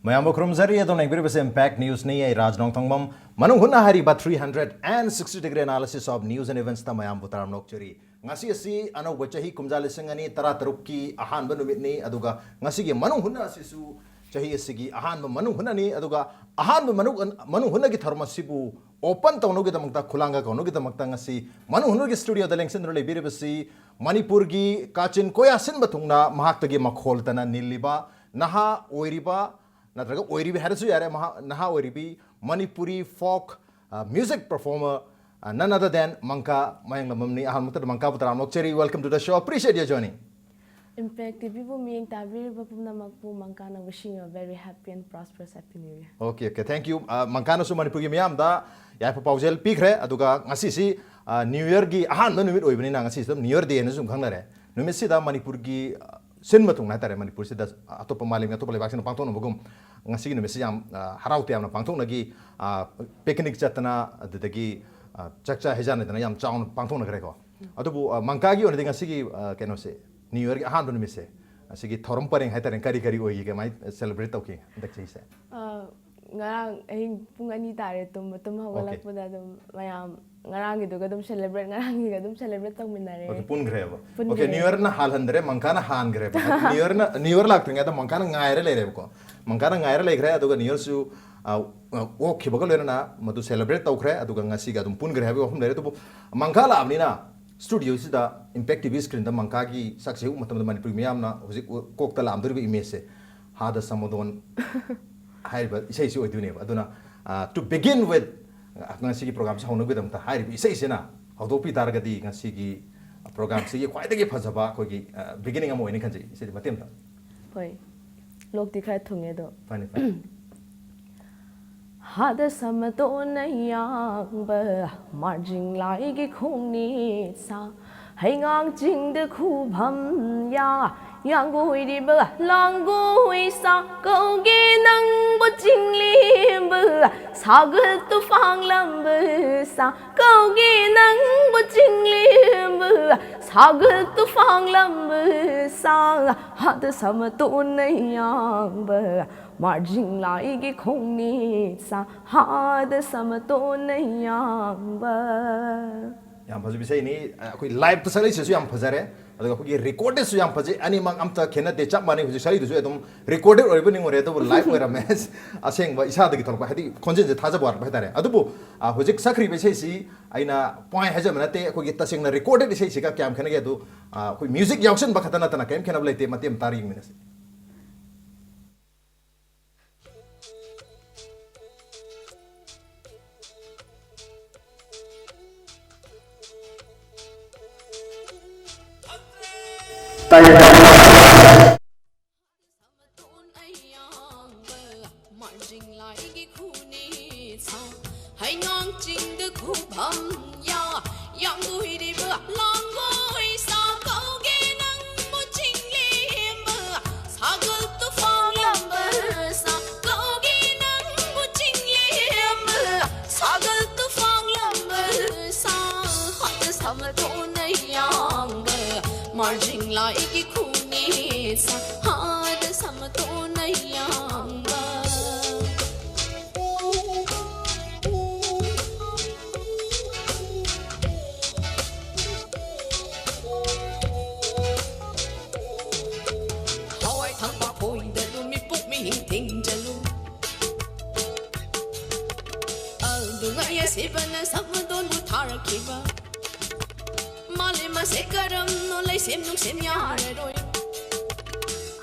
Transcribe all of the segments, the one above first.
Mayam Krumzari adon nagbiribase Impact News ni ay Rajnong Tongmam manung hunna hari ba 360-degree analysis of news and events ta mayam butaram nokchari ngasi asi ano wachahi kumjalising ani tara tarukki ahan banumit ni aduga ngasi gi manung hunna asisu chahi asigi ahan manung hunna ni aduga ahan manung hunna gi tharmasibu open tawno gi damangta khulanga kono gi damangta ngasi manung hunna gi studio da lengsen role biribasi manipur gi kachin koyasin batungna mahak tagi makhol tana niliba naha oiriba natraga oiribi harasu yare naha oiribi Manipuri folk music performer none other than Manka Mayang Lamamni ahan mutar Manka Putaram Nokcheri. Welcome to the show. Appreciate your joining. Impact people meeting tabir bapumna magpu Mankana wishing you a very happy and prosperous happy new year. Okay, thank you. Mankana su Manipur gi miyam da yai papaujel pikre aduga ngasi si New Year gi ahan numit oibani na ngasi New Year day na sum khangnare. Numit si da Manipur gi sin matung na tare Manipur si da atopa maling atopa lebak sin pangton bagum ngasi numit si yam harau tiam na pangton nagi picnic chatna adagi chakcha hejana dana yam chaun pangton na greko adubu mangkagi on dinga sigi keno se New Year gi ahan numit se sigi thorum pareng haitaren kari kari oi gi mai celebrate okay dak chei se ngarang pung ani tare tum hawala puda dum mayam ngarang gi duga dum celebrate ngarang gi dum celebrate tong minare okay pun greba okay New Year na hal handre mangkana han greba New Year lak tinga da mangkana ngaire le rebo ko mangkana ngaire le gre aduga New Year su o khibagal le na madu celebrate taw gre aduga ngasi ga dum pun greba hum le to mangkala amni na studio si da Impact TV screen da mangkagi sakse u matam da mani premium na hojik kok ta lam dur bi image se hada samodon haiba isai si oidune aduna to begin with ngasi gi program sa hono gidam ta haibi isai sena hodopi targadi ngasi gi program si khwai dagi phajaba ko gi beginning am oini khanji isai matem ta hoi lok dikhai thunge do fine hada samaton yang ba marjing lai gi khungni sa haingang jing de khu pham ya yang gui đi bơ lang gui sa câu ghi nang bo jing li bơ sa gu tu phang lam bơ sa câu ghi nang bo jing li bơ sa gu tu phang lam bơ sa hada samaton yang ba marjing lai gi khong ni sa hada samaton yang ba yam phaji bisai ni koi live tasali se su yam phajare aduga koi recorded su yam phaji ani mang amta khena de chap mani huji sari du su edum recorded oi bani ngore to live oi rames aseng ba isa dagi tholba hadi konjen je thaja bar ba tare adubu hujik sakri bisai si aina point haja manate koi taseng na recorded bisai si ka kyam khena ge du koi music yauksen ba khatana tana kem khena blai te matem tari minas marjing lai gi khuni sa hada samaton yang ba hawai thang ba koi da lu mi puk mi hing ting ja lu du nga ya se ban samaton bu thar ki ba Malima sekaram no lai sem nung sem yare roi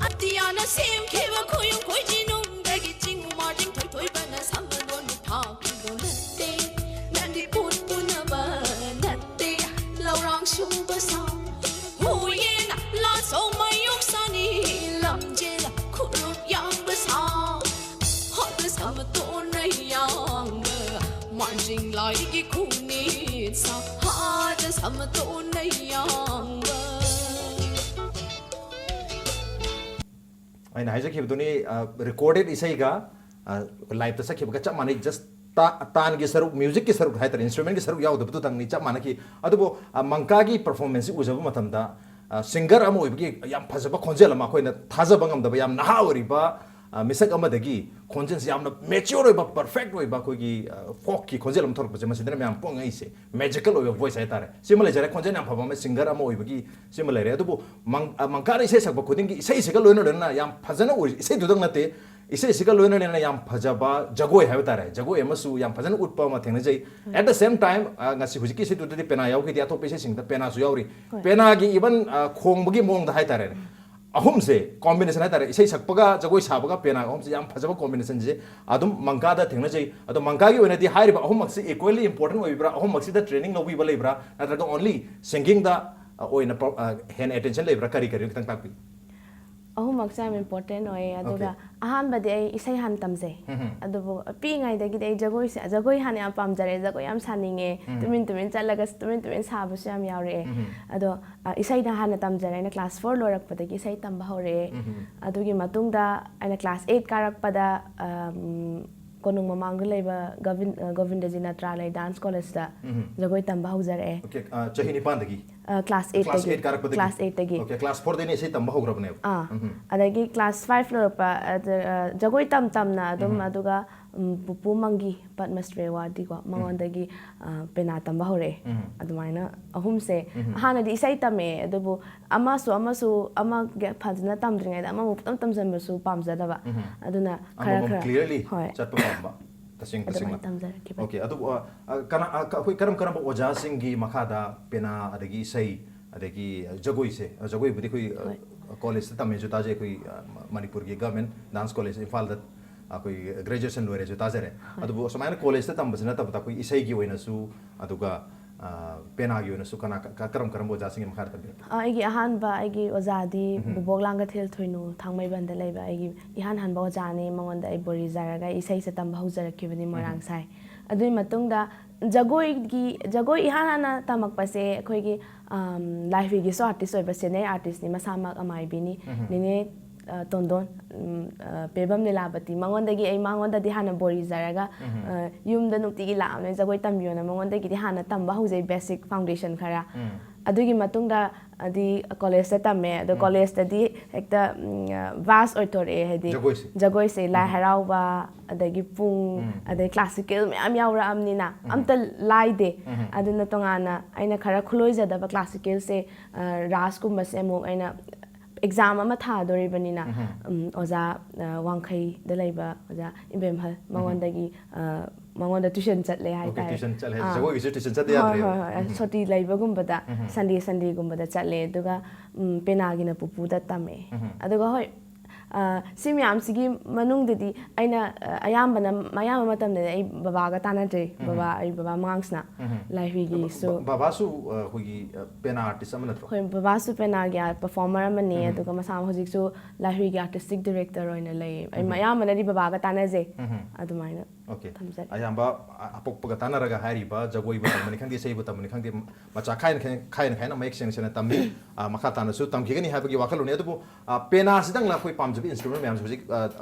Atiana sem keva koyung koi jinung dagi jingu marjing thoi thoi bana samadon tha ki do natte nandi pun puna ba natte laurang shu ba sa huyen la so mayuk sani lam je la khurup yang ba sa hot samadon yang marjing lai ki khuni sa hada samaton yang ba aina haja khib duni recorded isai ga live ta sakhib ga chap mani just tan gi saruk music ki saruk hai tar instrument ki saruk yaw da tu tang ni chap mana ki adubo mangka gi performance ujabu matam da singer am oibgi yam phajaba khonjel ma khoina thajaba ngam da yam naha ori ba मिसक अमदगी खोंजेन से यामना mature होइबा perfect होइबा कोगी फोक की खोंजेल अम थोरक बजे मसिदना ma'am पोंगै से magical होइबा voice है तारे सिमले जरे खोंजेन याम फबा में singer अम होइबगी सिमले रे अदुबो मंकार इसे सकबा खुदिंग इसे सिकल लोइनो लेना याम फजना ओइ इसे दुदंग नते इसे सिकल लोइनो लेना याम फजबा जगोय है तारे जगोय अमसु याम फजन उटपा मा थेंगना जै at the same time ngasi हुजिकी से दुदि पेना याव की दिया तो पेसे सिंग पेना सु यावरी पेना की इवन खोंगबगी मोंग दा है तारे अहम से कॉम्बिनेशन है तारे इसे सकपगा जगोय साबगा पेना अहम से याम फजबा कॉम्बिनेशन जे अदुम मंका दा थेंगना जै अदो मंका की ओइनादि हाइरिबा अहम मक्सी इक्वली इंपोर्टेंट ओइब्रा अहम मक्सी दा ट्रेनिंग लौबी बलेब्रा नत्रगा ओनली सिंगिंग दा ओइना हैंड अटेंशन लेब्रा करी करी खतंग ताकपी अहुमक से इम्पोर्टेंट होए अदुगा अहानबदे आई इसै हान तमजे अदुबो पीङाइ दगी दे जगोय से जगोय हान याम पामजरे जगोय याम सानिंगे तुमिन तुमिन चलगा तुमिन तुमिन साबसु याम यावरे अदो इसै दा हान तमजरे ना क्लास 4 लोरक पदगी इसै तंबा होरे अदुगी मतुंगदा आइना क्लास 8 कारक पदा कोनुंग ममांग लेबा गोविंद जी नत्रालय डांस कॉलेज दा जगोय तंबा होजरे ओके चही निपान दगी क्लास 8 क्लास 8 कारक पदगी क्लास 8 दगी ओके क्लास 4 देने इसे तंबा होग्रबने अदगी क्लास 5 लोरपा जगोय तम तमना अदुम अदुगा पुपु मंगी पद्मश्री अवार्ड को मंगोंदगी पेना तंबा होरे अदुमाइना अहुम से हानदी इसै तमे अदुबु अमासु अमा फजना तमद्रिङै दा अमा मुपतम तमजनबसु पामजदबा अदुना खरा खरा क्लियरली चटप पामबा तसिंग तसिंग ओके अदु कना कोई करम करम ओजा सिंगी मखादा पेना अदगी सै अदगी जगोई से जगोई बुदी कोई कॉलेज तमे जुता जे कोई मणिपुर की गवर्नमेंट डांस कॉलेज इम्फाल दा कोई ग्रेजुएशन लोरे जुता जे रे अदु समायन कॉलेज तम बजना तब कोई इसै की ओइनसु अदुगा पेना की ओइनसु कना करम करम ओजा सिंगी मखादा तबे आइगी अहानबा आइगी ओजादी बुबोगलांगा थेल थोइनु थांमै बंद लेबा आइगी इहान हानबा ओजाने मंगोंदा आई बोरी जारागा इसै से तम बहुजरकिबनि मोरांग साइ अदुई मतुंगदा जगोई इहान हाना तमकपसे अखोइगी लाइफगी सो आर्टिस्ट ओइबा सेने आर्टिस्ट नि मसामक अमाइबिनी निने तोंदोन पेबम लीलावती मंगोंदगी आई मंगोंददी हाना बोरी जारागा युमदा नुक्तिगी लामने जगोय तम्बियोना मंगोंदगी हाना तंबा हुजै बेसिक फाउंडेशन खरा अदुगी मतुंगदा अदि कॉलेज तमे अदो कॉलेज तदी एकता वास ओइथोरे हेदी जगोय से ला हराउबा अदगी पुंग अदे क्लासिकल म्याम यावरा अमनिना अमता लाइदे अदुना तोंगाना आइना खरा खुलोइजदबा क्लासिकल से रास कुम से मो आइना एग्जाम अमा थादोरिबनिना ओजा वांखै द लैबा ओजा इबेमहल मंगोंदा ट्यूशन चले हाय तारे ट्यूशन चले जगोय ट्यूशन चते यात्रे सोटी लैबगुंबदा संडे गुंबदा चले दुगा पेनागिना पुपुदा तमे अदुगा होय सिमयामसिगी मनुंगददी आइना अयामबना मयाम मतमने आई बाबागा तानाजे बाबा मांगसना लाइफगी सो बाबासु होगी पेना आर्टिस्ट अमन नत्रो होय बाबासु पेना गया परफॉर्मर अमने अदुगा मसाम होजिकसु लाइफगी आर्टिस्टिक डायरेक्टर ओइना लै आई मयामनदी बाबागा तानाजे अदुमाइना ओके अयामबा अपोकपगा तानारगा हारिबा जगोई बतमनि खंगे सै बतमनि खंगे मचा खाइन मयक सेंसना तमि मखा तानसु तमखिगनि हाबगी वाखलुने अदुबो पेना सिदंग ला कोई पामजबि इंस्ट्रूमेंट मैम होजिक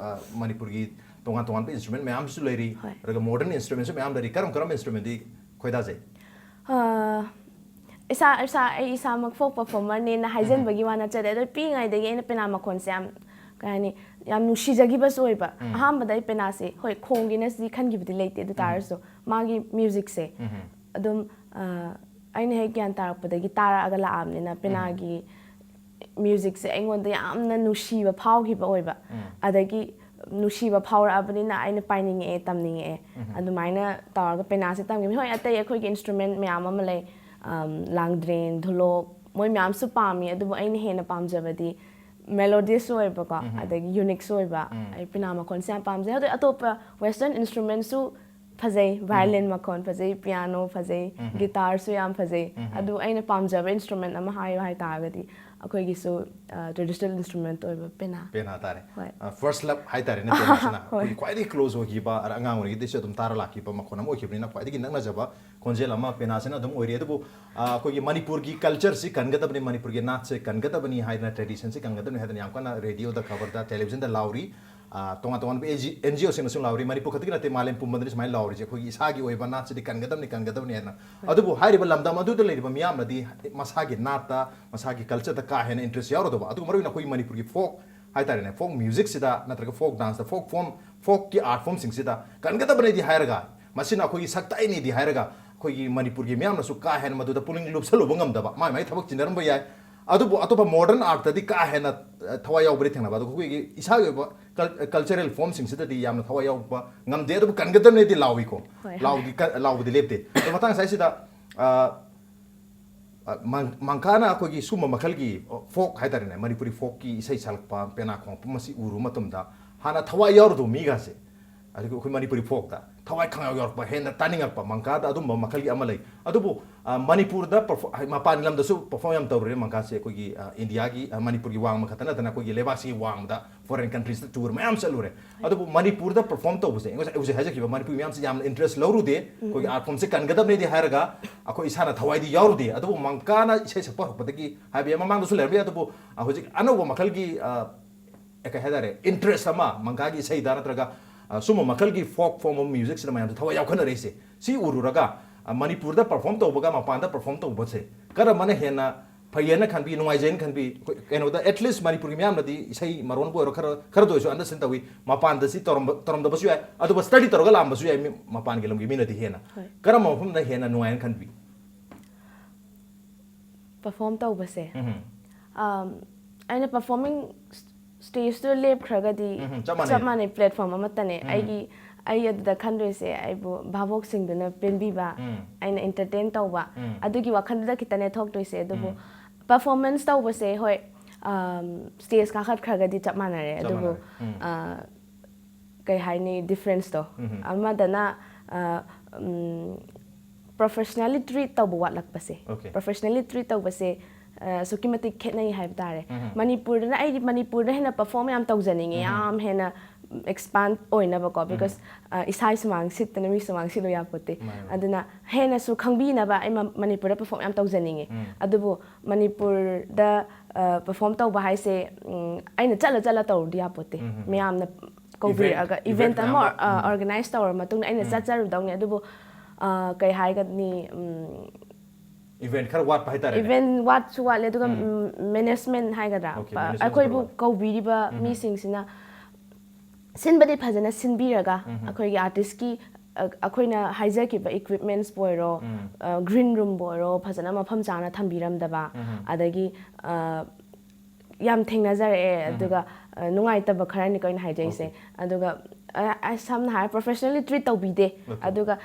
मणिपुर की तोंगान पे इंस्ट्रूमेंट मैम सु लेरी रगा मॉडर्न इंस्ट्रूमेंट मैम लेरी करम इंस्ट्रूमेंट दी खोइदा जे इसा मक फोक परफॉर्मर ने ना हाइजन बगी वाना चले दो पिङाइ दगी एना पेना मखोन से याम याम नुशीजगिबस ओइबा अहामबदा पेना से होय खोंगिना सि खनगिबदि लेते दु तारसो मागी म्यूजिक से अदुम आइना हे ज्ञान तारपदगी तारागा लामनेना पेनागी म्यूजिक से अइंगोंदा यामना नुशीबा फावगिबा ओइबा अदगी नुशीबा फावराबनिना आइना पाइनिंगे तमनिंगे अदुमाइना तारगा पेना से तमगे होय अतै अखोइगे इंस्ट्रूमेंट म्याम अमा लै लांगड्रेन धुलोक मोय म्याम सु पामी अदुबो आइना हेना पामजबदी मेलोडियस ओइबा अदगी यूनिक ओइबा आई पेना मखोन से पामजे अदो अतोपा वेस्टर्न इंस्ट्रूमेंट सु फजै वायलिन मखोन फजै पियानो फजै गिटार सु याम फजै अदु आइना पामजबा इंस्ट्रूमेंट अमा हायो हाय तागदी अखोइगिसु ट्रेडिशनल इंस्ट्रूमेंट ओइबा पेना तारे फर्स्ट लव हाय तारे ने पेना क्वाइटली क्लोज होगिबा अर अंगांग ओरिगी दिस अदुम तारा लाखिबा मखोन अम ओखिबनिना क्वाइटली नंगना जबा खोंजेल अमा पेना सेना अदुम ओइरि अदुबो अखोइगी मणिपुर की कल्चर से कनगदबनि मणिपुर की नाच से कनगदबनि हाइना ट्रेडिशन से कनगदबनि हाइना याम कना रेडियो दा खबर दा टेलीविजन दा लाउरी तोंगा एनजीओ सिंग सुन लाउरी मणिपुर खतगी नते मालेम पुंबदनि स्माइल लाउरी जे खोगी इसागी ओइबा नाच दि कनगदबनि हाइना अदुबो हाइरिबा लमदम अदुदा लेरिबा मियामनदी मसागी नाता मसागी कल्चर दा का हेना इंटरेस्ट यारोदबा अदु मरुना खोई मणिपुर की फोक ꯍꯥꯏꯇꯥꯔꯦꯅꯦ ꯐꯣꯛ ꯃ꯭ꯌꯨꯖꯤꯛꯁꯤꯗ ꯅꯠꯇ꯭ꯔꯒ ꯐꯣꯛ ꯗꯥꯟꯁꯇ ꯐꯣꯛꯀꯤ ꯑꯥꯔꯠ ꯐꯣꯝꯁꯤꯡꯁꯤꯗ ꯀꯟꯒꯗꯕꯅꯦꯗꯤ ꯍꯥꯏꯔꯒ ꯃꯁꯤꯅ ꯑꯩꯈꯣꯏꯒꯤ ꯁꯛꯇꯥꯏꯅꯦꯗꯤ ꯍꯥꯏꯔꯒ ꯑꯩꯈꯣꯏꯒꯤ ꯃꯅꯤꯄꯨꯔꯒꯤ ꯃꯤꯌꯥꯝꯅꯁꯨ ꯀꯥ ꯍꯦꯟꯅ ꯃꯗꯨꯗ ꯄꯨꯛꯅꯤꯡ ꯂꯨꯞꯁꯜꯂꯨꯕ ꯉꯝꯗꯕ ꯃꯥꯏ ꯃꯥꯏ ꯊꯕꯛ ꯆꯤꯟꯅꯔꯝꯕ ꯌꯥꯏ ꯑꯗꯨꯕꯨ ꯑꯇꯣꯞꯄ ꯃꯣꯗꯔꯟ ꯑꯥꯔꯠꯇꯗꯤ ꯀꯥ ꯍꯦꯟꯅ ꯊꯋꯥꯏ ꯌꯥꯎꯕꯗꯤ ꯊꯦꯡꯅꯕ ꯑꯗꯨꯒ ꯑꯩꯈꯣꯏꯒꯤ ꯏꯁꯥꯒꯤ ꯑꯣꯏꯕ ꯀꯜꯆꯔꯦꯜ ꯐꯣꯝꯁꯤꯡꯁꯤꯗꯗꯤ ꯌꯥꯝꯅ ꯊꯋꯥꯏ ꯌꯥꯎꯕ ꯉꯝꯗꯦ ꯑꯗꯨꯕꯨ ꯀꯟꯒꯗꯕꯅꯦꯗꯤ ꯂꯥꯎꯏꯀꯣ ꯂꯥꯎꯕꯗꯤ ꯂꯦꯞꯇꯦ ꯑꯗꯣ ꯃꯇꯥꯡ ꯉꯁꯥꯏꯁꯤꯗ ꯃꯪꯀꯥꯅ ꯑꯩꯈꯣꯏꯒꯤ ꯁꯨꯝꯕ ꯃꯈꯜꯒꯤ ꯐꯣꯛ ꯍꯥꯏꯇꯥꯔꯦꯅꯦ ꯃꯅꯤꯄꯨꯔꯤ ꯐꯣꯛꯀꯤ ꯏꯁꯩ ꯁꯛꯂꯛꯄ ꯄꯦꯅꯥ ꯈꯣꯡꯂꯛꯄ ꯃꯁꯤ ꯎꯔꯨꯕ ꯃꯇꯝꯗ ꯍꯥꯟꯅ ꯊꯋꯥꯏ ꯌꯥꯎꯔꯨꯗꯕ ꯃꯤꯒꯥꯁꯦ ꯑꯗꯨꯒ ꯑꯩꯈꯣꯏ ꯃꯅꯤꯄꯨꯔꯤ ꯐꯣꯛꯇ ꯊꯋꯥꯏ ꯈꯪꯌꯥꯎ ꯌꯥꯎꯔꯛꯄ ꯍꯦꯟꯅ ꯇꯥꯅꯤꯡꯉꯛꯄ ꯃꯪꯀꯥꯗ ꯑꯗꯨꯝꯕ ꯃꯈꯜꯒꯤ ꯑꯃ ꯂꯩ ꯑꯗꯨꯕꯨ ꯃꯅꯤꯄꯨꯔꯗ ꯃꯄꯥꯟ ꯂꯝꯗꯁꯨ ꯄꯔꯐꯣꯔꯝ ꯌꯥꯝ ꯇꯧꯔꯦ ꯃꯪꯀꯥꯁꯦ ꯑꯩꯈꯣꯏꯒꯤ ꯏꯟꯗꯤꯌꯥꯒꯤ ꯃꯅꯤꯄꯨꯔꯒꯤ ꯋꯥꯡꯃ ꯈꯛꯇ ꯅꯠꯇꯅ ꯑꯩꯈꯣꯏꯒꯤ ꯂꯩꯕꯥꯛꯁꯤꯒꯤ ꯋꯥꯡꯃꯗ ꯐꯣꯔꯦꯟ ꯀꯟꯇ꯭ꯔꯤꯁꯇ ꯇꯨꯔ ꯃꯌꯥꯝ ꯆꯠꯂꯨꯔꯦ ꯑꯗꯨꯕꯨ ꯃꯅꯤꯄꯨꯔꯗ ꯄꯔꯐꯣꯔꯝ ꯇꯧꯕꯁꯦ ꯍꯧꯖꯤꯛ ꯍꯥꯏꯖꯈꯤꯕ ꯃꯅꯤꯄꯨꯔꯤ ꯃꯌꯥꯝꯁꯦ ꯌꯥꯝꯅ ꯏꯟꯇꯔꯦꯁ ꯂꯧꯔꯨꯗꯦ ꯑꯩꯈꯣꯏꯒꯤ ꯑꯥꯔꯠ ꯐꯣꯝꯁꯦ ꯀꯟꯒꯗꯕꯅꯦꯗꯤ ꯍꯥꯏꯔꯒ ꯑꯩꯈꯣꯏ ꯏꯁꯥꯅ ꯊꯋꯥꯏꯗꯤ ꯌꯥꯎꯔꯨꯗꯦ ꯑꯗꯨꯕꯨ ꯃꯪꯀꯥꯅ ꯏꯁꯩ ꯁꯛꯄ ꯍꯧꯔꯛꯄꯗꯒꯤ ꯍꯥꯏꯕ ꯌꯥꯏ ꯃꯃꯥꯡꯗꯁꯨ ꯂꯩꯔꯝꯕ ꯌꯥꯏ ꯑꯗꯨꯕꯨ ꯍꯧꯖꯤꯛ ꯑꯅꯧꯕ ꯃꯈꯜꯒꯤ ꯀꯩ ꯍꯥꯏꯇꯥꯔꯦ ꯏꯟꯇꯔꯦꯁ ꯑꯃ ꯃꯪꯀꯥꯒꯤ ꯏꯁꯩꯗ ꯅꯠꯇ꯭ꯔꯒ ꯁꯨꯝꯕ ꯃꯈꯜꯒꯤ ꯐꯣꯛ ꯐꯣꯝ ꯑꯃ ꯃ꯭ꯌꯨꯖꯤꯛꯁꯤꯗ ꯃꯌꯥꯝꯁꯦ ꯊꯋꯥꯏ ꯌꯥꯎꯈꯠꯅꯔꯛꯏꯁꯦ ꯁꯤ ꯎꯔꯨꯔꯒ ꯃꯅꯤꯄꯨꯔꯗ ꯄꯔꯐꯣꯔꯝ ꯇꯧꯕꯒ ꯃꯄꯥꯟꯗ ꯄꯔꯐꯣꯔꯝ ꯇꯧꯕꯁꯦ ꯀꯔꯝꯕꯅ ꯍꯦꯟꯅ ꯐꯩꯌꯦꯅ ꯈꯟꯕꯤ ꯅꯨꯡꯉꯥꯏꯖꯩꯅ ꯈꯟꯕꯤ ꯀꯩꯅꯣꯗ ꯑꯦꯠꯂꯤꯁ ꯃꯅꯤꯄꯨꯔꯒꯤ ꯃꯤꯌꯥꯝꯅꯗꯤ ꯏꯁꯩ ꯃꯔꯣꯟꯕꯨ ꯑꯣꯏꯔꯣ ꯈꯔꯗ ꯑꯣꯏꯔꯁꯨ ꯑꯟꯗꯔꯁꯇꯦꯟ ꯇꯧꯏ ꯃꯄꯥꯟꯗ ꯁꯤ ꯇꯧꯔꯝꯗꯕꯁꯨ ꯌꯥꯏ ꯑꯗꯨꯒ ꯁ꯭ꯇꯗꯤ ꯇꯧꯔꯒ ꯂꯥꯛꯑꯝꯕꯁꯨ ꯌꯥꯏ ꯃꯄꯥꯟꯒꯤ ꯂꯝꯒꯤ ꯃꯤꯅꯗꯤ ꯍꯦꯟꯅ ꯀꯔꯝꯕ ꯃꯐꯝꯗ ꯍꯦꯟꯅ ꯅꯨꯡꯉꯥꯏꯅ ꯈꯟꯕꯤ ꯄꯔꯐꯣꯔꯝ ꯇꯧꯕꯁꯦ ꯑꯩꯅ ꯄꯔꯐꯣꯔꯃꯤꯡ ꯁ꯭ꯇꯦꯖꯇꯨ ꯂꯦꯞꯈ꯭ꯔꯒꯗꯤ ꯆꯞ ꯃꯥꯟꯅꯩ ꯄ꯭ꯂꯦꯠꯐꯣꯝ ꯑꯃꯠꯇꯅꯦ ꯑꯩ ꯑꯗꯨꯗ ꯈꯟꯗꯣꯏꯁꯦ ꯑꯩꯕు ꯚꯥꯕꯣꯛꯁꯤꯡꯗꯨꯅ ꯄꯦꯟꯕꯤꯕ ꯑꯩꯅ ꯏꯟꯇꯔꯇꯦꯟ ꯇꯧꯕ ꯑꯗꯨꯒꯤ ꯋꯥꯈꯜꯗꯨꯗ ꯈꯤꯇꯅꯦ ꯊꯣꯛꯇꯣꯏꯁꯦ ꯑꯗꯨꯕꯨ ꯄꯔꯐꯣꯔꯃꯦꯟꯁ ꯇꯧꯕꯁꯦ ꯍꯣꯏ ꯁ꯭ꯇꯦꯖ ꯀꯥꯈꯠꯈ꯭ꯔꯒꯗꯤ ꯆꯞ ꯃꯥꯟꯅꯔꯦ ꯑꯗꯨꯕꯨ ꯀꯩ ꯍꯥꯏꯅꯤ ꯗꯤꯐ꯭ꯔꯦꯟꯁꯇꯣ ꯑꯃꯗꯅ ꯄ꯭ꯔꯣꯐꯦꯁꯅꯦꯜꯂꯤ ꯇ꯭ꯔꯤꯠ ꯇꯧꯕ ꯋꯥꯠꯂꯛꯄꯁꯦ ꯄ꯭ꯔꯣꯐꯦꯁꯅꯦꯜꯂꯤ ꯇ꯭ꯔꯤꯠ ꯇꯧꯕꯁꯦ ꯑꯁꯨꯛꯀꯤ ꯃꯇꯤꯛ ꯈꯦꯠꯅꯩ ꯍꯥꯏꯕ ꯇꯥꯔꯦ ꯃꯅꯤꯄꯨꯔꯗꯅ ꯑꯩꯗꯤ ꯃꯅꯤꯄꯨꯔꯗ ꯍꯦꯟꯅ ꯄꯔꯐꯣꯔꯝ ꯌꯥꯝ ꯇꯧꯖꯅꯤꯡꯉꯦ ꯌꯥꯝ ꯍꯦꯟꯅ ꯑꯦꯛꯁꯄꯥꯟ ꯑꯣꯏꯅꯕꯀꯣ ꯕꯤꯀꯣꯁ ꯏꯁꯥ ꯁꯨꯃꯥꯡ ꯁꯤꯠꯇꯅ ꯃꯤ ꯁꯨꯃꯥꯡ ꯁꯤꯠꯂꯨ ꯌꯥꯄꯣꯠꯇꯦ ꯑꯗꯨꯅ ꯍꯦꯟꯅꯁꯨ ꯈꯪꯕꯤꯅꯕ ꯑꯩ ꯃꯅꯤꯄꯨꯔꯗ ꯄꯔꯐꯣꯔꯝ ꯌꯥꯝ ꯇꯧꯖꯅꯤꯡꯉꯦ ꯑꯗꯨꯕꯨ ꯃꯅꯤꯄꯨꯔꯗ ꯄꯔꯐꯣꯔꯝ ꯇꯧꯕ ꯍꯥꯏꯁꯦ ꯑꯩꯅ ꯆꯠꯂ ꯇꯧꯔꯨꯗꯤ ꯌꯥꯄꯣꯠꯇꯦ ꯃꯌꯥꯝꯅ ꯀꯧꯕꯤꯔꯛꯑꯒ ꯏꯚꯦꯟꯠ ꯑꯃ ꯑꯣꯔꯒꯅꯥꯏꯖ ꯇꯧꯔ ꯃꯇꯨꯡꯗ ꯑꯩꯅ ꯆꯠꯆꯔꯨꯗꯧꯅꯦ ꯑꯗꯨꯕꯨ ꯀꯩ ꯍꯥꯏꯒꯅꯤ ꯏꯚꯦꯟꯠ ꯈꯔ ꯋꯥꯠꯄ ꯍꯥꯏꯇꯥꯔꯦ ꯏꯚꯦꯟꯠ ꯋꯥꯠꯁꯨ ꯋꯥꯠꯂꯦ ꯑꯗꯨꯒ ꯃꯦꯅꯦꯖꯃꯦꯟ ꯍꯥꯏꯒꯗ꯭ꯔꯥ ꯑꯩꯈꯣꯏꯕꯨ ꯀꯧꯕꯤꯔꯤꯕ ꯃꯤꯁꯤꯡꯁꯤꯅ ꯁꯤꯟꯕꯗꯤ ꯐꯖꯅ ꯁꯤꯟꯕꯤꯔꯒ ꯑꯩꯈꯣꯏꯒꯤ ꯑꯥꯔꯇꯤꯁꯀꯤ ꯑꯩꯈꯣꯏꯅ ꯍꯥꯏꯖꯈꯤꯕ ꯏꯀ꯭ꯋꯤꯞꯃꯦꯟꯁꯄꯨ ꯑꯣꯏꯔꯣ ꯒ꯭ꯔꯤꯟ ꯔꯨꯝꯕꯨ ꯑꯣꯏꯔꯣ ꯐꯖꯅ ꯃꯐꯝ ꯆꯥꯅ ꯊꯝꯕꯤꯔꯝꯗꯕ ꯑꯗꯒꯤ ꯌꯥꯝ ꯊꯦꯡꯅꯖꯔꯛꯑꯦ ꯑꯗꯨꯒ ꯅꯨꯡꯉꯥꯏꯇꯕ ꯈꯔꯅꯤꯀꯣ ꯑꯩꯅ ꯍꯥꯏꯖꯩꯁꯦ ꯑꯗꯨꯒ ꯁꯝꯅ ꯍꯥꯏꯔ ꯄ꯭ꯔꯣꯐꯦꯁꯅꯦꯜꯂꯤ ꯇ꯭ꯔꯤꯠ ꯇꯧꯕꯤꯗꯦ ꯑꯗꯨꯒ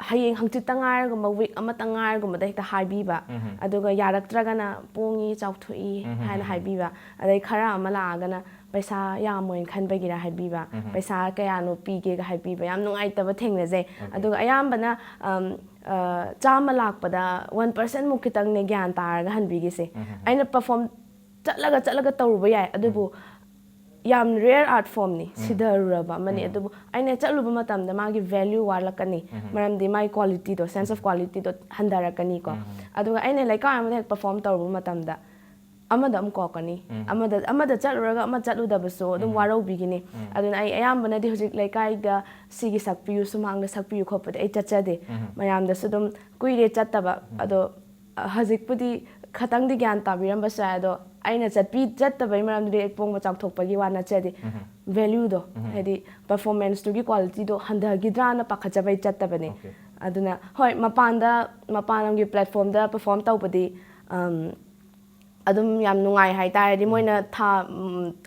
ꯍꯌꯦꯡ ꯍꯪꯆꯤꯠꯇ ꯉꯥꯏꯔꯒꯨꯝꯕ ꯋꯤꯛ ꯑꯃꯇ ꯉꯥꯏꯔꯒꯨꯝꯕꯗ ꯍꯦꯛꯇ ꯍꯥꯏꯕꯤꯕ ꯑꯗꯨꯒ ꯌꯥꯔꯛꯇ꯭ꯔꯒꯅ ꯄꯣꯡꯉꯤ ꯆꯥꯎꯊꯣꯛꯏ ꯍꯥꯏꯅ ꯍꯥꯏꯕꯤꯕ ꯑꯗꯩ ꯈꯔ ꯑꯃ ꯂꯥꯛꯑꯒꯅ ꯄꯩꯁా ꯌꯥꯝꯃꯣꯏꯅ ꯈꯟꯕꯒꯤꯔ ꯍꯥꯏꯕꯤꯕ ꯄꯩꯁా ꯀꯌꯥꯅꯣ ꯄꯤꯒꯦꯒ ꯍꯥꯏꯕꯤꯕ ꯌꯥꯝ ꯅꯨꯡꯉꯥꯏꯇꯕ ꯊꯦꯡꯅꯖꯩ ꯑꯗꯨꯒ ꯑꯌꯥꯝꯕꯅ 100 ꯂꯥꯛꯄꯗ 1% ꯃꯨꯛ ꯈꯤꯇꯪꯅꯦ ꯒ꯭ꯌꯥꯟ ꯇꯥꯔꯒ ꯍꯟꯕꯤꯒꯤꯁꯦ ꯑꯩꯅ ꯄꯔꯐꯣꯔꯝ ꯆꯠꯂꯒ ꯇꯧꯔꯨꯕ ꯌꯥꯏ ꯑꯗꯨꯕꯨ ꯌꯥꯝ ꯔꯦꯌꯔ ꯑꯥꯔꯠ ꯐꯣꯝꯅꯤ ꯁꯤꯙꯔꯨꯔꯕ ꯑꯃꯅꯤ ꯑꯗꯨꯕꯨ ꯑꯩꯅ ꯆꯠꯂꯨꯕ ꯃꯇꯝꯗ ꯃꯥꯒꯤ ꯚꯦꯜꯌꯨ ꯋꯥꯠꯂꯛꯀꯅꯤ ꯃꯔꯝꯗꯤ ꯃꯥꯒꯤ ꯀ꯭ꯋꯥꯂꯤꯇꯤꯗꯣ ꯁꯦꯟꯁ ꯑꯣꯐ ꯀ꯭ꯋꯥꯂꯤꯇꯤꯗꯣ ꯍꯟꯊꯔꯛꯀꯅꯤꯀꯣ ꯑꯗꯨꯒ ꯑꯩꯅ ꯂꯩꯀꯥꯏ ꯑꯃꯗ ꯍꯦꯛ ꯄꯔꯐꯣꯔꯝ ꯇꯧꯔꯨꯕ ꯃꯇꯝꯗ ꯑꯃꯗ ꯑꯃꯨꯛ ꯀꯧꯔꯛꯀꯅꯤ ꯑꯃꯗ ꯆꯠꯂꯨꯔꯒ ꯑꯃ ꯆꯠꯂꯨꯗꯕꯁꯨ ꯑꯗꯨꯝ ꯋꯥꯔꯧꯕꯤꯒꯤꯅꯤ ꯑꯗꯨꯅ ꯑꯩ ꯑꯌꯥꯝꯕꯅꯗꯤ ꯍꯧꯖꯤꯛ ꯂꯩꯀꯥꯏꯗ ꯁꯤꯒꯤ ꯁꯛꯄꯤꯌꯨ ꯁꯨꯃꯥꯡꯗ ꯁꯛꯄꯤꯌꯨ ꯈꯣꯠꯄꯗꯤ ꯑꯩ ꯆꯠꯆꯗꯦ ꯃꯌꯥꯝꯗꯁꯨ ꯑꯗꯨꯝ ꯀꯨꯏꯔꯦ ꯆꯠꯇꯕ ꯑꯗꯣ ꯍꯧꯖꯤꯛꯄꯨꯗꯤ ꯈꯇꯪꯗꯤ ꯒ꯭ꯌꯥꯟ ꯇꯥꯕꯤꯔꯝꯕꯁꯨ ꯌꯥꯏ ꯑꯗꯣ ꯑꯩꯅ ꯆꯠꯇꯕꯩ ꯃꯔꯝꯗꯨꯗꯤ ꯑꯩ ꯄꯣꯡꯕ ꯆꯥꯎꯊꯣꯛꯄꯒꯤ ꯋꯥ ꯅꯠꯆꯗꯦ ꯚꯦꯜꯌꯨꯗꯣ ꯍꯥꯏꯗꯤ ꯄꯔꯐꯣꯔꯃꯦꯟꯁꯇꯨꯒꯤ ꯀ꯭ꯋꯥꯂꯤꯇꯤꯗோ ꯍꯟꯊꯈꯤꯗ꯭ꯔꯥꯅ ꯄꯥꯈꯠꯆꯕꯩ ꯆꯠꯇꯕꯅꯦ ꯑꯗꯨꯅ ꯍꯣꯏ ꯃꯄꯥꯟ ꯂꯝꯒꯤ ꯄ꯭ꯂꯦꯠꯐꯣꯝꯗ ꯄꯔꯐꯣꯔꯝ ꯇꯧꯕꯗꯤ ꯑꯗꯨꯝ ꯌꯥꯝ ꯅꯨꯡꯉꯥꯏ ꯍꯥꯏꯇꯥꯔꯗꯤ ꯃꯣꯏꯅ ꯊꯥ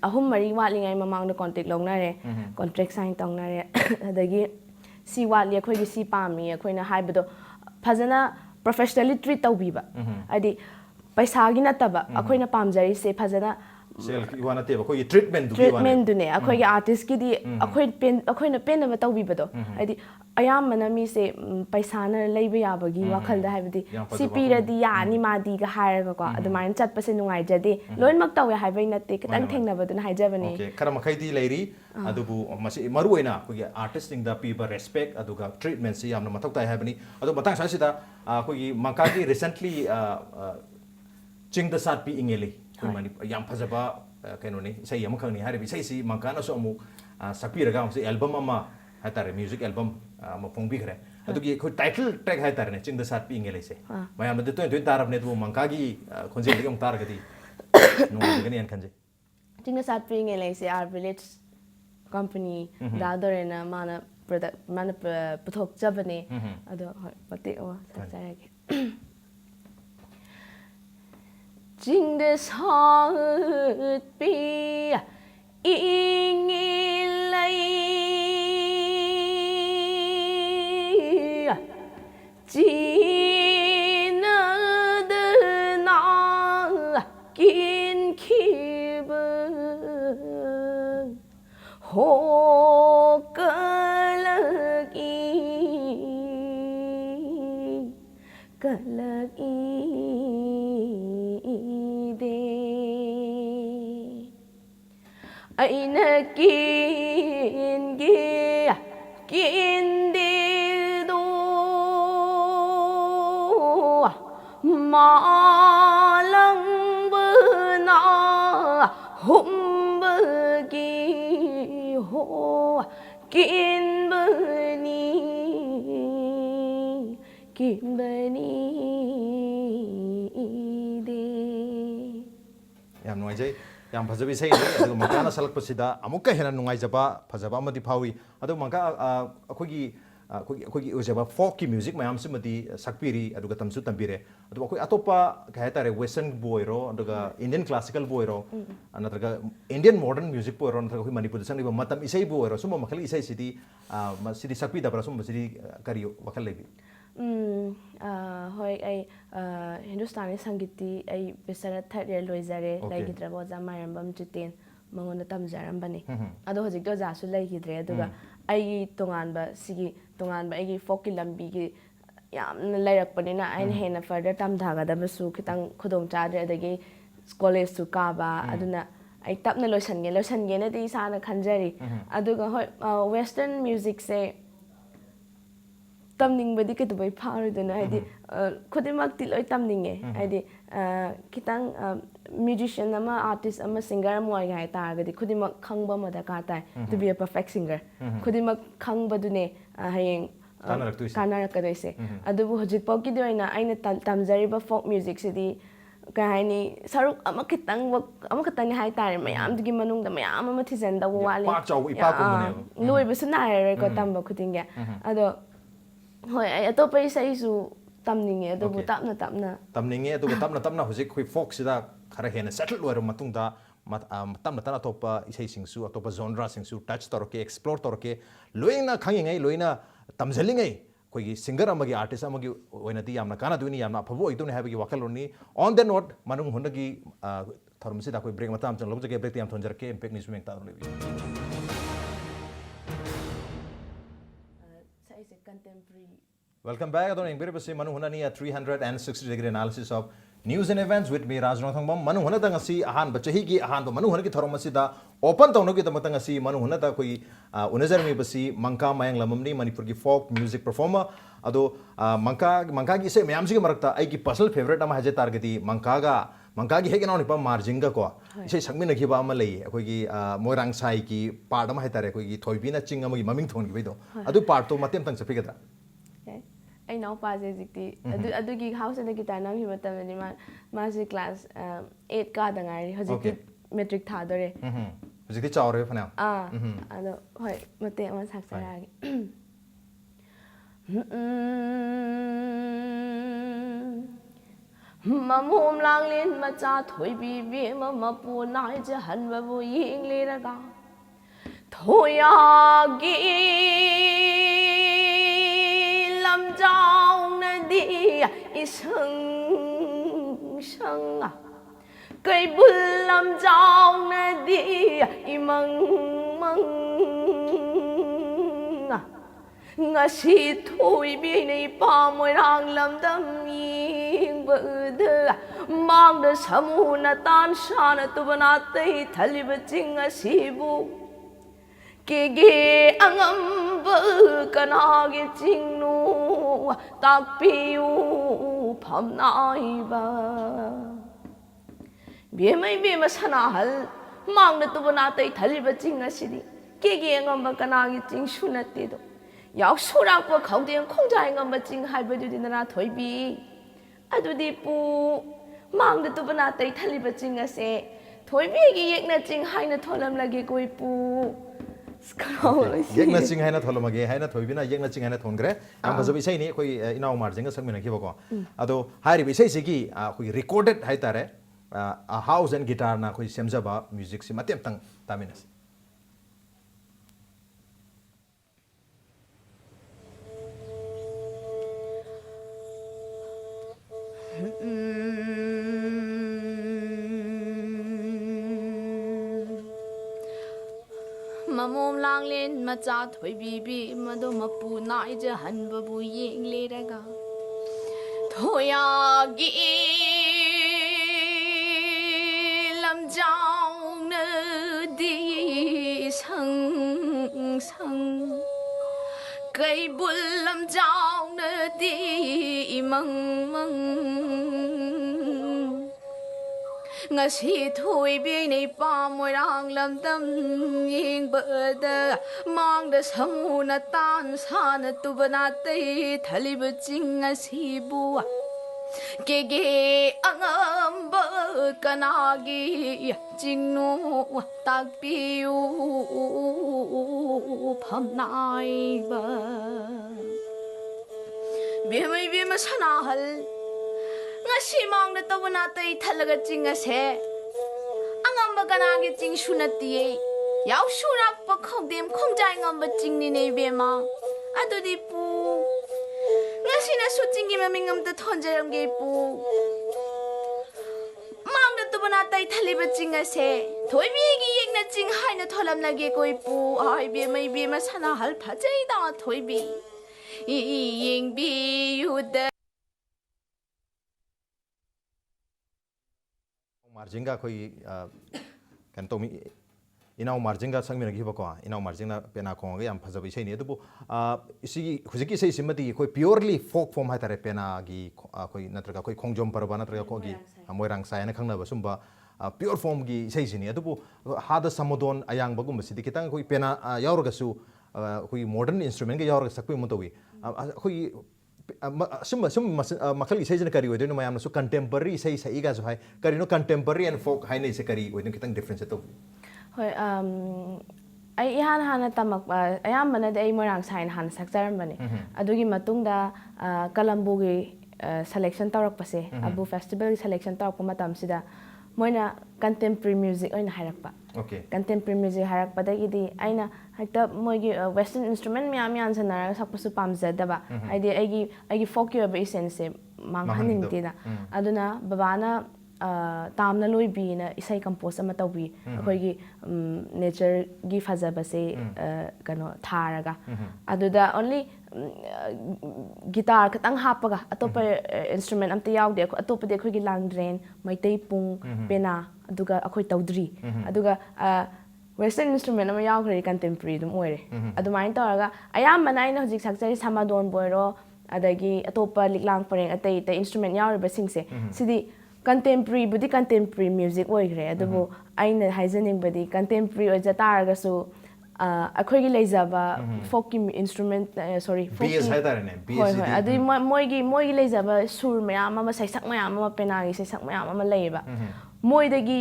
3-4 ꯋꯥꯠꯂꯤꯉꯩ ꯃꯃꯥꯡꯗ ꯀꯣꯟꯇꯦꯛ ꯂꯧꯅꯔꯦ ꯀꯣꯟꯇ꯭ꯔꯦꯛ ꯁꯥꯏꯟ ꯇꯧꯅꯔꯦ ꯑꯗꯒꯤ ꯁꯤ ꯋꯥꯠꯂꯤ ꯑꯩꯈꯣꯏꯒꯤ ꯁꯤ ꯄꯥꯝꯃꯤ ꯑꯩꯈꯣꯏꯅ ꯍꯥꯏꯕꯗꯣ ꯐꯖꯅ ꯄ꯭ꯔꯣꯐꯦꯁꯅꯦꯜꯂꯤ ꯇ꯭ꯔꯤꯠ ꯇꯧꯕꯤꯕ ꯍꯥꯏꯗꯤ ꯄꯩꯁꯥꯒꯤ ꯅꯠꯇꯕ ꯑꯩꯈꯣꯏꯅ ꯄꯥꯝꯖꯔꯤꯁꯦ ꯐꯖꯅ ꯇ꯭ꯔꯤꯠꯃꯦꯟꯗꯨꯅꯦ ꯑꯩꯈꯣꯏꯒꯤ ꯑꯥꯔꯇꯤꯁꯀꯤꯗꯤ ꯑꯩꯈꯣꯏꯅ ꯄꯦꯟꯅꯕ ꯇꯧꯕꯤꯕꯗோ ꯍꯥꯏꯗꯤ ꯑꯌꯥꯝꯕꯅ ꯃꯤꯁꯦ ꯄꯩꯁꯥꯅ ꯂꯩꯕ ꯌꯥꯕꯒꯤ ꯋꯥꯈꯜꯗ ꯍꯥꯏꯕꯗꯤ ꯁꯤ ꯄꯤꯔꯗꯤ ꯌꯥꯅꯤ ꯃꯥꯗꯤꯒ ꯍꯥꯏꯔꯒꯀꯣ ꯑꯗꯨꯃꯥꯏꯅ ꯆꯠꯄꯁꯦ ꯅꯨꯡꯉꯥꯏꯖꯗꯦ ꯂꯣꯏꯅꯃꯛ ꯇꯧꯋꯦ ꯍꯥꯏꯕꯩ ꯅꯠꯇꯦ ꯈꯤꯇꯪ ꯊꯦꯡꯅꯕꯗꯨꯅ ꯍꯥꯏꯖꯕꯅꯦ ꯈꯔ ꯃꯈꯩꯗꯤ ꯂꯩꯔꯤ ꯑꯗꯨꯕꯨ ꯃꯁꯤ ꯃꯔꯨꯑꯣꯏꯅ ꯑꯩꯈꯣꯏꯒꯤ ꯑꯥꯔꯇꯤꯁꯁꯤꯡꯗ ꯄꯤꯕ ꯔꯦꯁꯄꯦꯛ ꯑꯗꯨꯒ ꯇ꯭ꯔꯤꯠꯃꯦꯟꯁꯤ ꯌꯥꯝꯅ ꯃꯊꯧ ꯇꯥꯏ ꯍꯥꯏꯕꯅꯤ ꯑꯗꯣ ꯃꯇꯥꯡ ꯑꯁꯤꯗ ꯑꯩꯈꯣꯏꯒꯤ ꯃꯪꯀꯥꯒꯤ ꯔꯤꯁꯦꯟꯠꯂꯤ ꯆꯤꯡꯗ ꯁꯥꯠꯄꯤ ꯏꯪꯉꯦꯜꯂꯤ ꯑꯩꯈꯣꯏ ꯃꯅꯤꯄꯨꯔ ꯌꯥꯝ ꯐꯖꯕ ꯀꯩꯅꯣꯅꯤ ꯏꯁꯩ ꯑꯃꯈꯛꯅꯤ ꯍꯥꯏꯔꯤꯕ ꯏꯁꯩꯁꯤ ꯃꯪꯀꯥꯅꯁꯨ ꯑꯃꯨꯛ ꯁꯛꯄꯤꯔꯒ ꯑꯃꯨꯛ ꯑꯦꯜꯕꯝ ꯑꯃ ꯍꯥꯏꯇꯥꯔꯦ ꯃ꯭ꯌꯨꯖꯤꯛ ꯑꯦꯜꯕꯝ ꯑꯃ ꯐꯣꯡꯕꯤꯈ꯭ꯔꯦ ꯑꯗꯨꯒꯤ ꯑꯩꯈꯣꯏ ꯇꯥꯏꯇꯜ ꯇ꯭ꯔꯦꯛ ꯍꯥꯏꯇꯥꯔꯦꯅꯦ ꯆꯤꯡꯗ ꯁꯥꯠꯄꯤ ꯏꯪꯉꯦꯜꯂꯩꯁꯦ ꯃꯌꯥꯝꯅꯗꯤ ꯇꯣꯏꯅ ꯇꯥꯔꯕꯅꯦ ꯑꯗꯨꯕꯨ ꯃꯪꯀꯥꯒꯤ ꯈꯣꯟꯖꯦꯜꯗꯒꯤ ꯑꯃꯨꯛ ꯇꯥꯔꯒꯗꯤ ꯅꯨꯡꯉꯥꯏꯖꯒꯅꯤ ꯍꯥꯏꯅ ꯈꯟꯖꯩ chính cái sát phi ngày lấy sẽ our village company đã đôi ra mana product mana puthok chabani ado hoi pati o sa sai cái chính de sa pi ing lấy chỉ nỡ đỡ na kín khi bơ hồ cơ lạc ý đê ai na kín kia kín đi đô mà lăng bơ na hum bơ ki ho kin bơ ni de yam nuai yam phajabi sei adu makana salak pasida amukka hena nungai jaba phajaba amadi phawi adu maka akhoi ujaba folk ki music mayam simadi sakpiri adu tamsu tambire adu akhoi atopa kai tare western boy ro aduga indian classical boy ro anatraga indian modern music boy ro anatraga akhoi manipur sang liba matam isai boy ro summa makhali isai sidi sidi sakpi da pra summa sidi kari wakhal lebi hoi ai hindustani sangiti ai besara third year loizare laigidra bo jamayambam chitin mangona tamjarambani ado hojik do jasu laigidre aduga ai tonganba sigi tonganba ai folk lambi gi yamna lairakpanina ai hena further tamdhaga da basu khitang khudong chadre adagi college su ka ba aduna ai tapna loisange na di sana khanjari aduga hoi western music se tamning badi ke dubai phar dona haidi khodimak ti loi tamninge haidi kitang musician ama artist ama singer moi gai ta ga di khodimak khangba ma da ka tai to be a perfect singer khodimak khangba dune hayeng kana ka doi se adubu hojik pau ki doina aina tamjari ba folk music se di ka haini saruk ama kitang hai tare mayam digi manung da mayam ama thizen da wali pa chau ipa ko mane loi ba suna ko tamba khutinga ado hoi ai atopa isai su tamninge adubu tapna tamninge adubu tapna hojik khoi folk sida khara hena settle loiro matungda tamna tana atopa isai singsu atopa genre singsu touch toroke explore toroke loina khangingai loina tamjalingai khoi singer amagi artist amagi oina ti yamna kana duini yamna phabu oidone habagi wakaloni on the note manung hundagi tharum sida khoi break matam chang lobjage break tiam thonjarke impact news meng ta lebi contemporary. Welcome back. Adon engber basi manu hunani a 360-degree analysis of news and events with me Rajnath Thongmam. Manu hunata ngasi ahan bachahi ki ahan manu hunaki thorom asida open tawno ki tamata ngasi manu hunata koi unazar mi basi mangka mayang lamamni Manipur ki folk music performer ado mangka gi se mayam si marakta ai ki personal favorite ama haje targeti mangka gi hege nauni pa marjinga ko se sangmi na khiba ama lei akoi gi moirang sai ki part ama hetare akoi gi thoibina ching ama gi maming thon gi bedo adu part to matem tang chapigadra ai nau pa je jikti adu gi house na guitar nam hi matam ni ma se class 8 ka da ngai hojik metric tha dore hojik ti chawre phana ado hoi mate ma sak sara gi mamom lang lin ma cha thoi bi bi ma pu nai je han ba bu ying le ra ga thoya gi lam trong na đi sưng sưng cây bul lam trong na đi măng măng ngã si thôi bi này pa môi rang lam đâm yên bờ đơ mang đơ samu na tan sa na tu bana tây thali bê chinh ngã si bu Kege angam kanagi chingnu takpiu phamnai ba bema sanahal mangna tubana tai thaliba chinga sidi kege angam kanagi ching sunati do yaw surak pa khawdeng khongjai ngam ching haiba du dinana thoibi adudi pu mangna tubana tai thaliba chinga se ꯊꯣꯏꯕꯤꯒꯤ ꯌꯦꯛꯅ ꯆꯤꯡ ꯍꯥꯏꯅ ꯊꯣꯜꯂꯝꯂꯒꯦ ꯀꯣꯏꯄꯨ ꯌꯦꯛꯅ ꯆꯤꯡ ꯍꯥꯏꯅ ꯊꯣꯜꯂꯝꯃꯒꯦ ꯍꯥꯏꯅ ꯊꯣꯏꯕꯤꯅ ꯌꯦꯛꯅ ꯆꯤꯡ ꯍꯥꯏꯅ ꯊꯣꯟꯈ꯭ꯔꯦ ꯌꯥꯝ ꯐꯖꯕ ꯏꯁꯩꯅꯤ ꯑꯩꯈꯣꯏ ꯏꯅꯥꯎ ꯃꯥꯔꯖꯤꯡꯒ ꯁꯛꯃꯤꯟꯅꯈꯤꯕꯀꯣ ꯑꯗꯣ ꯍꯥꯏꯔꯤꯕ ꯏꯁꯩꯁꯤꯒꯤ ꯑꯩꯈꯣꯏꯒꯤ ꯔꯦꯀꯣꯔꯗꯦꯗ ꯍꯥꯏꯇꯥꯔꯦ ꯍꯥꯎꯁ ꯑꯦꯟ ꯒꯤꯇꯥꯔꯅ ꯑꯩꯈꯣꯏ ꯁꯦꯝꯖꯕ ꯃ꯭ꯌꯨꯖꯤꯛꯁꯤ ꯃꯇꯦꯛ ꯑꯃꯇꯪ ꯇꯥꯃꯤꯟꯅꯁꯤ ꯃꯃꯣꯝ ꯂꯥꯡꯂꯦꯟ ꯃꯆꯥ ꯊꯣꯏꯕꯤꯕꯤ ꯃꯗꯣ ꯃꯄꯨ ꯅꯥꯏꯖꯍꯟꯕꯕꯨ ꯌꯦꯡꯂꯦꯔꯒ ꯊꯣꯌꯥꯒꯤ ꯂꯝꯖꯥꯎꯅꯗꯤ ꯁꯪ ꯁꯪ ꯀꯩꯕꯨꯜ ꯂꯝꯖꯥꯎꯅꯗꯤ ꯏꯃꯪ ꯃꯪ ngasi thui bi nei pa moirang lam tam yeng ba da mang da samu na tan sa na tu bana tai thali ba ching ngasi bu ke angam ba kana gi ching no tak pi u pham nai ba bi mai bi ma sana hal ngasi mang da to na tai thalaga ching ase angam ba kana gi ching shunati yaw shurak pa khogdem khongjai ngam ba ching ni nei be ma adudi pu ngasi na su ching gi maming ngam ta thonjaram ge pu mang da to na tai thali ba ching ase thoi bi gi yek na ching hai na tholam na ge koi pu ai be mai be ma sana hal phajai da thoi bi yeng bi yu da मार्जिंगा अखोई कन तोमी इनाउ मार्जिंगा संगमिनगिबको इनाउ मार्जिंगना पेना खोंगा याम फजब इसेनी अदुबु इसिगी हुजिकी इसे सिमति अखोई purely फोक form हाइतारे पेना गी अखोई नत्रगा अखोई खोंजोम परबा नत्रगा खोगी Moirang Saina खंगनबा Sumba pure form गी इसेसिनी अदुबु हादा समुदोन अयांग बगुम सिदि कितंग अखोई पेना यावरगसु अखोई मॉडर्न इंस्ट्रूमेंट गे यावरग सकपि मुतोवी अखोई मखल इसे करी होइदोनो मयामनसु कंटेम्पररी इसे सईगासु हाय करिनो कंटेम्पररी एंड फोक हाइने इसे करी होइदोनो कितंग डिफरेंस तो होय आई इहान हाना तमक अयामबनदि आई मोरांग साइन हान सक्जरमबने अदुगी मतुंगदा कलम्बोगी सिलेक्शन तौरकपसे अबु फेस्टिवल सिलेक्शन तौरकप मतमसिदा मोइना कंटेम्पररी म्यूजिक ओइना हायरकपा ओके कंटेम्पररी म्यूजिक हायरकपदगिदि आइना हेक्टा मोइगी वेस्टर्न इंस्ट्रूमेंट म्याम यान सनारगा सकपसु पामजदबा आइदि आइगी फोक योब इसेंसे मांगहनिंगतिदा अदुना बाबाना तामना लोइबीना इसाई कंपोज अमा तौबी अखोइगी नेचर गी फजबसे कनो थारगा अदुदा ओनली गिटार खतंग हापगा अतोप इंस्ट्रूमेंट अमते यावदे अतोपदे अखोइगी लांग्ड्रेन मैतै पुंग पेना अदुगा अखोइ तौद्री अदुगा वेस्टर्न इंस्ट्रूमेंट अमा यावखरे कंटेम्पररी दुम ओइरे अदुमाइन तौरगा अयामबना आइना हुजिक सक्जरी सामादोन बोइरो अदगी अतोप लिकलांग परेंग अतै तै इंस्ट्रूमेंट यावरबा सिंगसे सिदि कंटेम्पररी बुदी कंटेम्पररी म्यूजिक ओइग्रे अदुबो आइना हाइजनिंगबदी कंटेम्पररी ओइजा तारगसु अखोइगी लेजाबा फोक की इंस्ट्रूमेंट सॉरी बीएस हाइतारेने बीएस होय होय अदु मोइगी लेजाबा सुर मयाम अमा सैसक मयाम अमा पेनागी सैसक मयाम अमा लेबा मोइदगी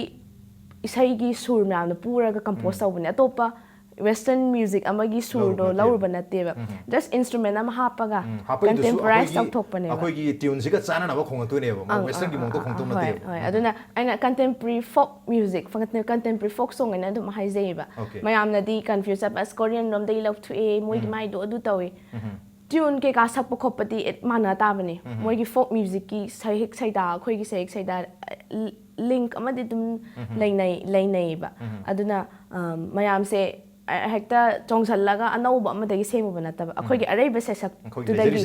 इसाईगी सुर मयाम पूरागा कंपोज तौबने अतोपा वेस्टर्न म्यूजिक अमगी सुरदो लौरबा नतेबा जस्ट इंस्ट्रूमेंट अमा हापगा कंटेम्पराइज तौथोकपने अखोइगी ट्यून सिगा चाननाबा खोंगतुनेबा वेस्टर्न की मोंतो खोंतो नतेबा होय अदुना आइना contemporary folk music contemporary folk song ने अदुम हाइजेबा मयामनदी कंफ्यूज बस कोरियन रोम दे लौथुए मोइगी माइदो अदु तौवे ट्यून के का सकप खोपति माना ताबने मोइगी फोक म्यूजिक की सहिक सैदा अखोइगी सहिक सैदा लिंक अमदि दुम लेनैबा अदुना मयाम से हेक्टा चोंगसल्लागा अनौबा अमदगी सेमुबा नतबा अखोइगी अरैबा सेसक तुदगी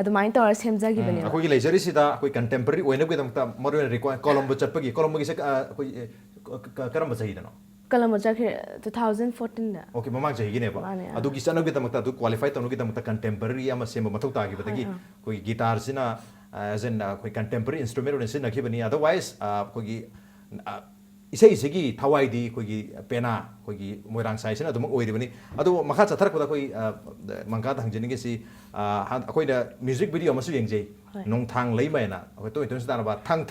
अदुमाइन तौर सेमजागिबने अखोइगी लेजरिसिदा अखोइ कंटेम्पररी ओइनबगिदमता मरुन रिक्वायर कोलंबो चटपगी कोलंबोगी से अखोइ करम सहीदनो कलम जाखे 2014 दा ओके ममांग जहिगिनेबा अदुगी सनबगिदमता अदु क्वालिफाई तनुगिदमता कंटेम्पररी अमा सेम मथौ तागिबदगी कोइ गिटार सिना एज एन कोइ कंटेम्पररी इंस्ट्रूमेंट ओने सिनखिबनी अदरवाइज कोइ इसे इसेगी थवाइदी कोई पेना कोई मोइरांग साइसन अदुम ओइरिबनी अदु मखा चथरकदा कोई मंका थंजनिगे सी अखोइदा म्यूजिक वीडियो मसु येंगजे nong thang lấy mày na okay tôi sẽ nói là thang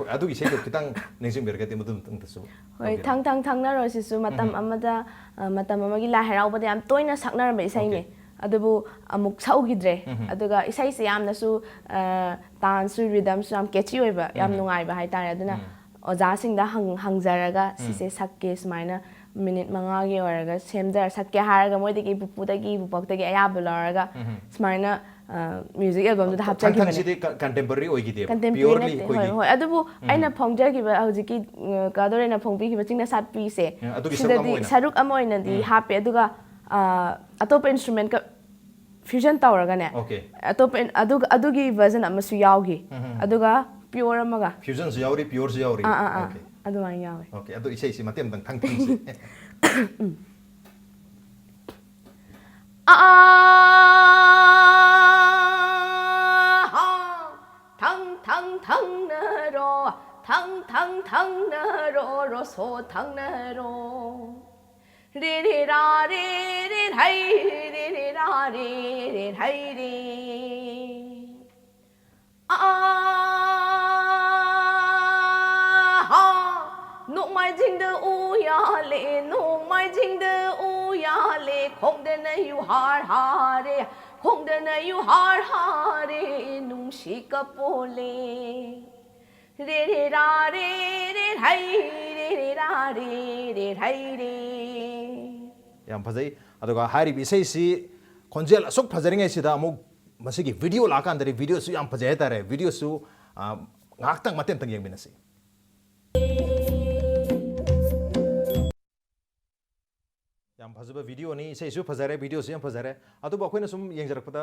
adu cái cái tăng nên xin biết cái tìm được tung số hoi thang na ro si su matam amada matam amagi la harau bade am toina sakna ba isai ne adubu amuk saugidre aduga isai se yamna su tan su rhythm su am catchy oiba yam nungai ba hai tare aduna oja sing da hangjaraga sise sakke smaina minute mangagi oraga semjar sakke haraga moi degi pupu degi bupok degi aya bularaga smaina music album da hapcha thang sidi contemporary oi gide purely hoi adubu aina phongja gi ba hojiki kadore na phongbi gi ba chingna sat pi se sidadi saruk amoina di hape aduga atop instrument ka fusion tawraga ne atop adugi version amasu yawgi aduga pure amaga fusion su yawri pure su yawri okay adu mai yawe okay adu isai si matem tang thang si thang na ro so thang na ro re ra re hai re ra re hai re nụ mai jing de u ya le nụ mai jing de u ya le không de na yu har re không de na yu har re nung shi ka pole re ra re hai re ra re hai re yam phajai aduga hari bi sei si konjel asok phajari sida amuk masigi video la kan dari video su yam phajai tare video su ngak tang matem tang yeng minasi yam phajaba video ni sei su phajare video su yam phajare adu ba khoina sum yeng jarak pada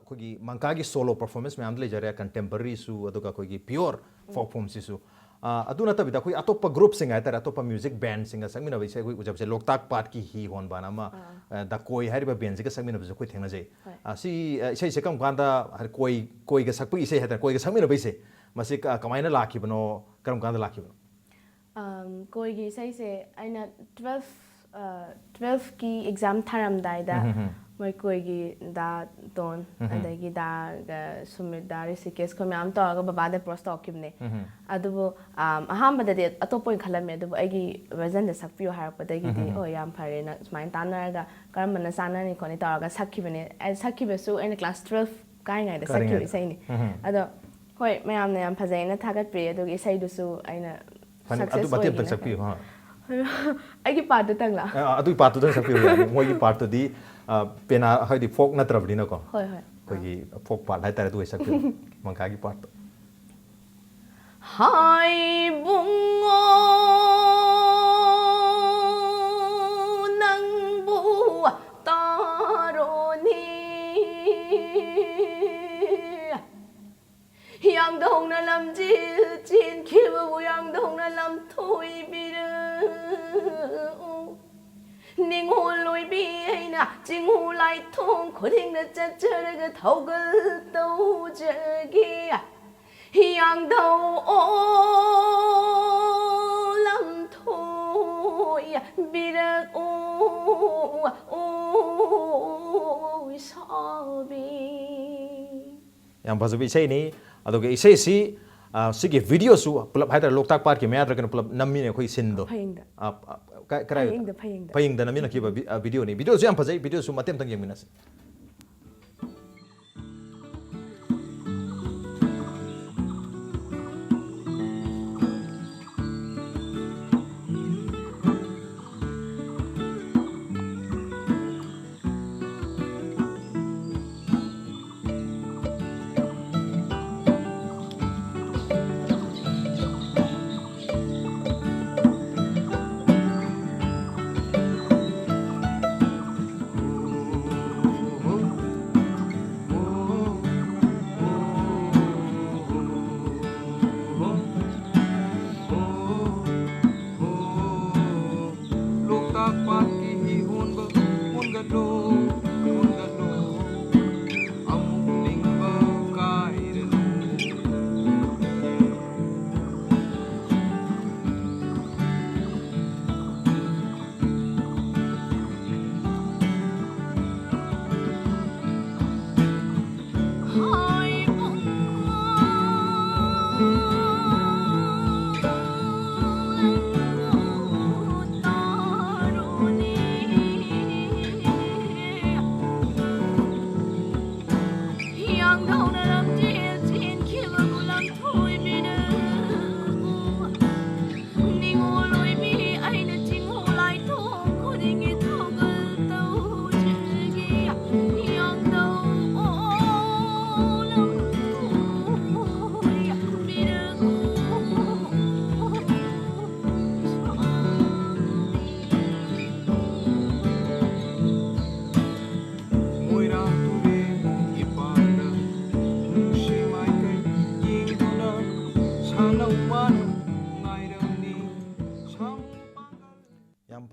khogi mangka gi solo performance me amdle jare contemporary su aduga khogi pure folk form si su adu na tabida khoi atopa group singa tara atopa music band singa sangmina bai sai khoi ujab se loktak part ki hi hon bana ma da koi hariba band se ka sangmina bai khoi thengna jai si sai se kam kanda har koi ga sakpi sai hata koi ga sangmina bai se masi kamaina lakhi bano karam kanda lakhi bano koi gi sai se aina 12 ki exam tharam dai da moi koi gi da ton adagi da sumit da risikesh ko myam to ga baba da prosto okimne adubu aham bada de atopo khalame adubu agi version da sakpiyo har padagi di o yam phare na smain tanara ga karam na sana ni koni ta ga sakhibene sakhibe su in class 12 kai ngai da sakhi sai ni ado hoi mayam na yam phajai na thagat pri adugi sai du su aina adu batem tak sakpiyo ha ai ki part tang la adu part tang sakpiyo moi gi part di pena haidi folk na trabli na ko hoi gi folk part hai tare du sakpiyo mangka gi part hai bungo nang bu taro ni yang dong na lam ji chin khiu yang dong na lam thui bi ning hu loi bi ai na jing hu lai thong ko ding na cha cha ga thau ga tau je gi yang dou o lam thôi bi da o so bi yang bazu bi sei ni adoge isei si sigi video su pulap haidar loktak part ki meadra kan pulap nammi ne khoi sin do krai paying da nammi na ki video ni video su yang phajai video su matem tang yeng minas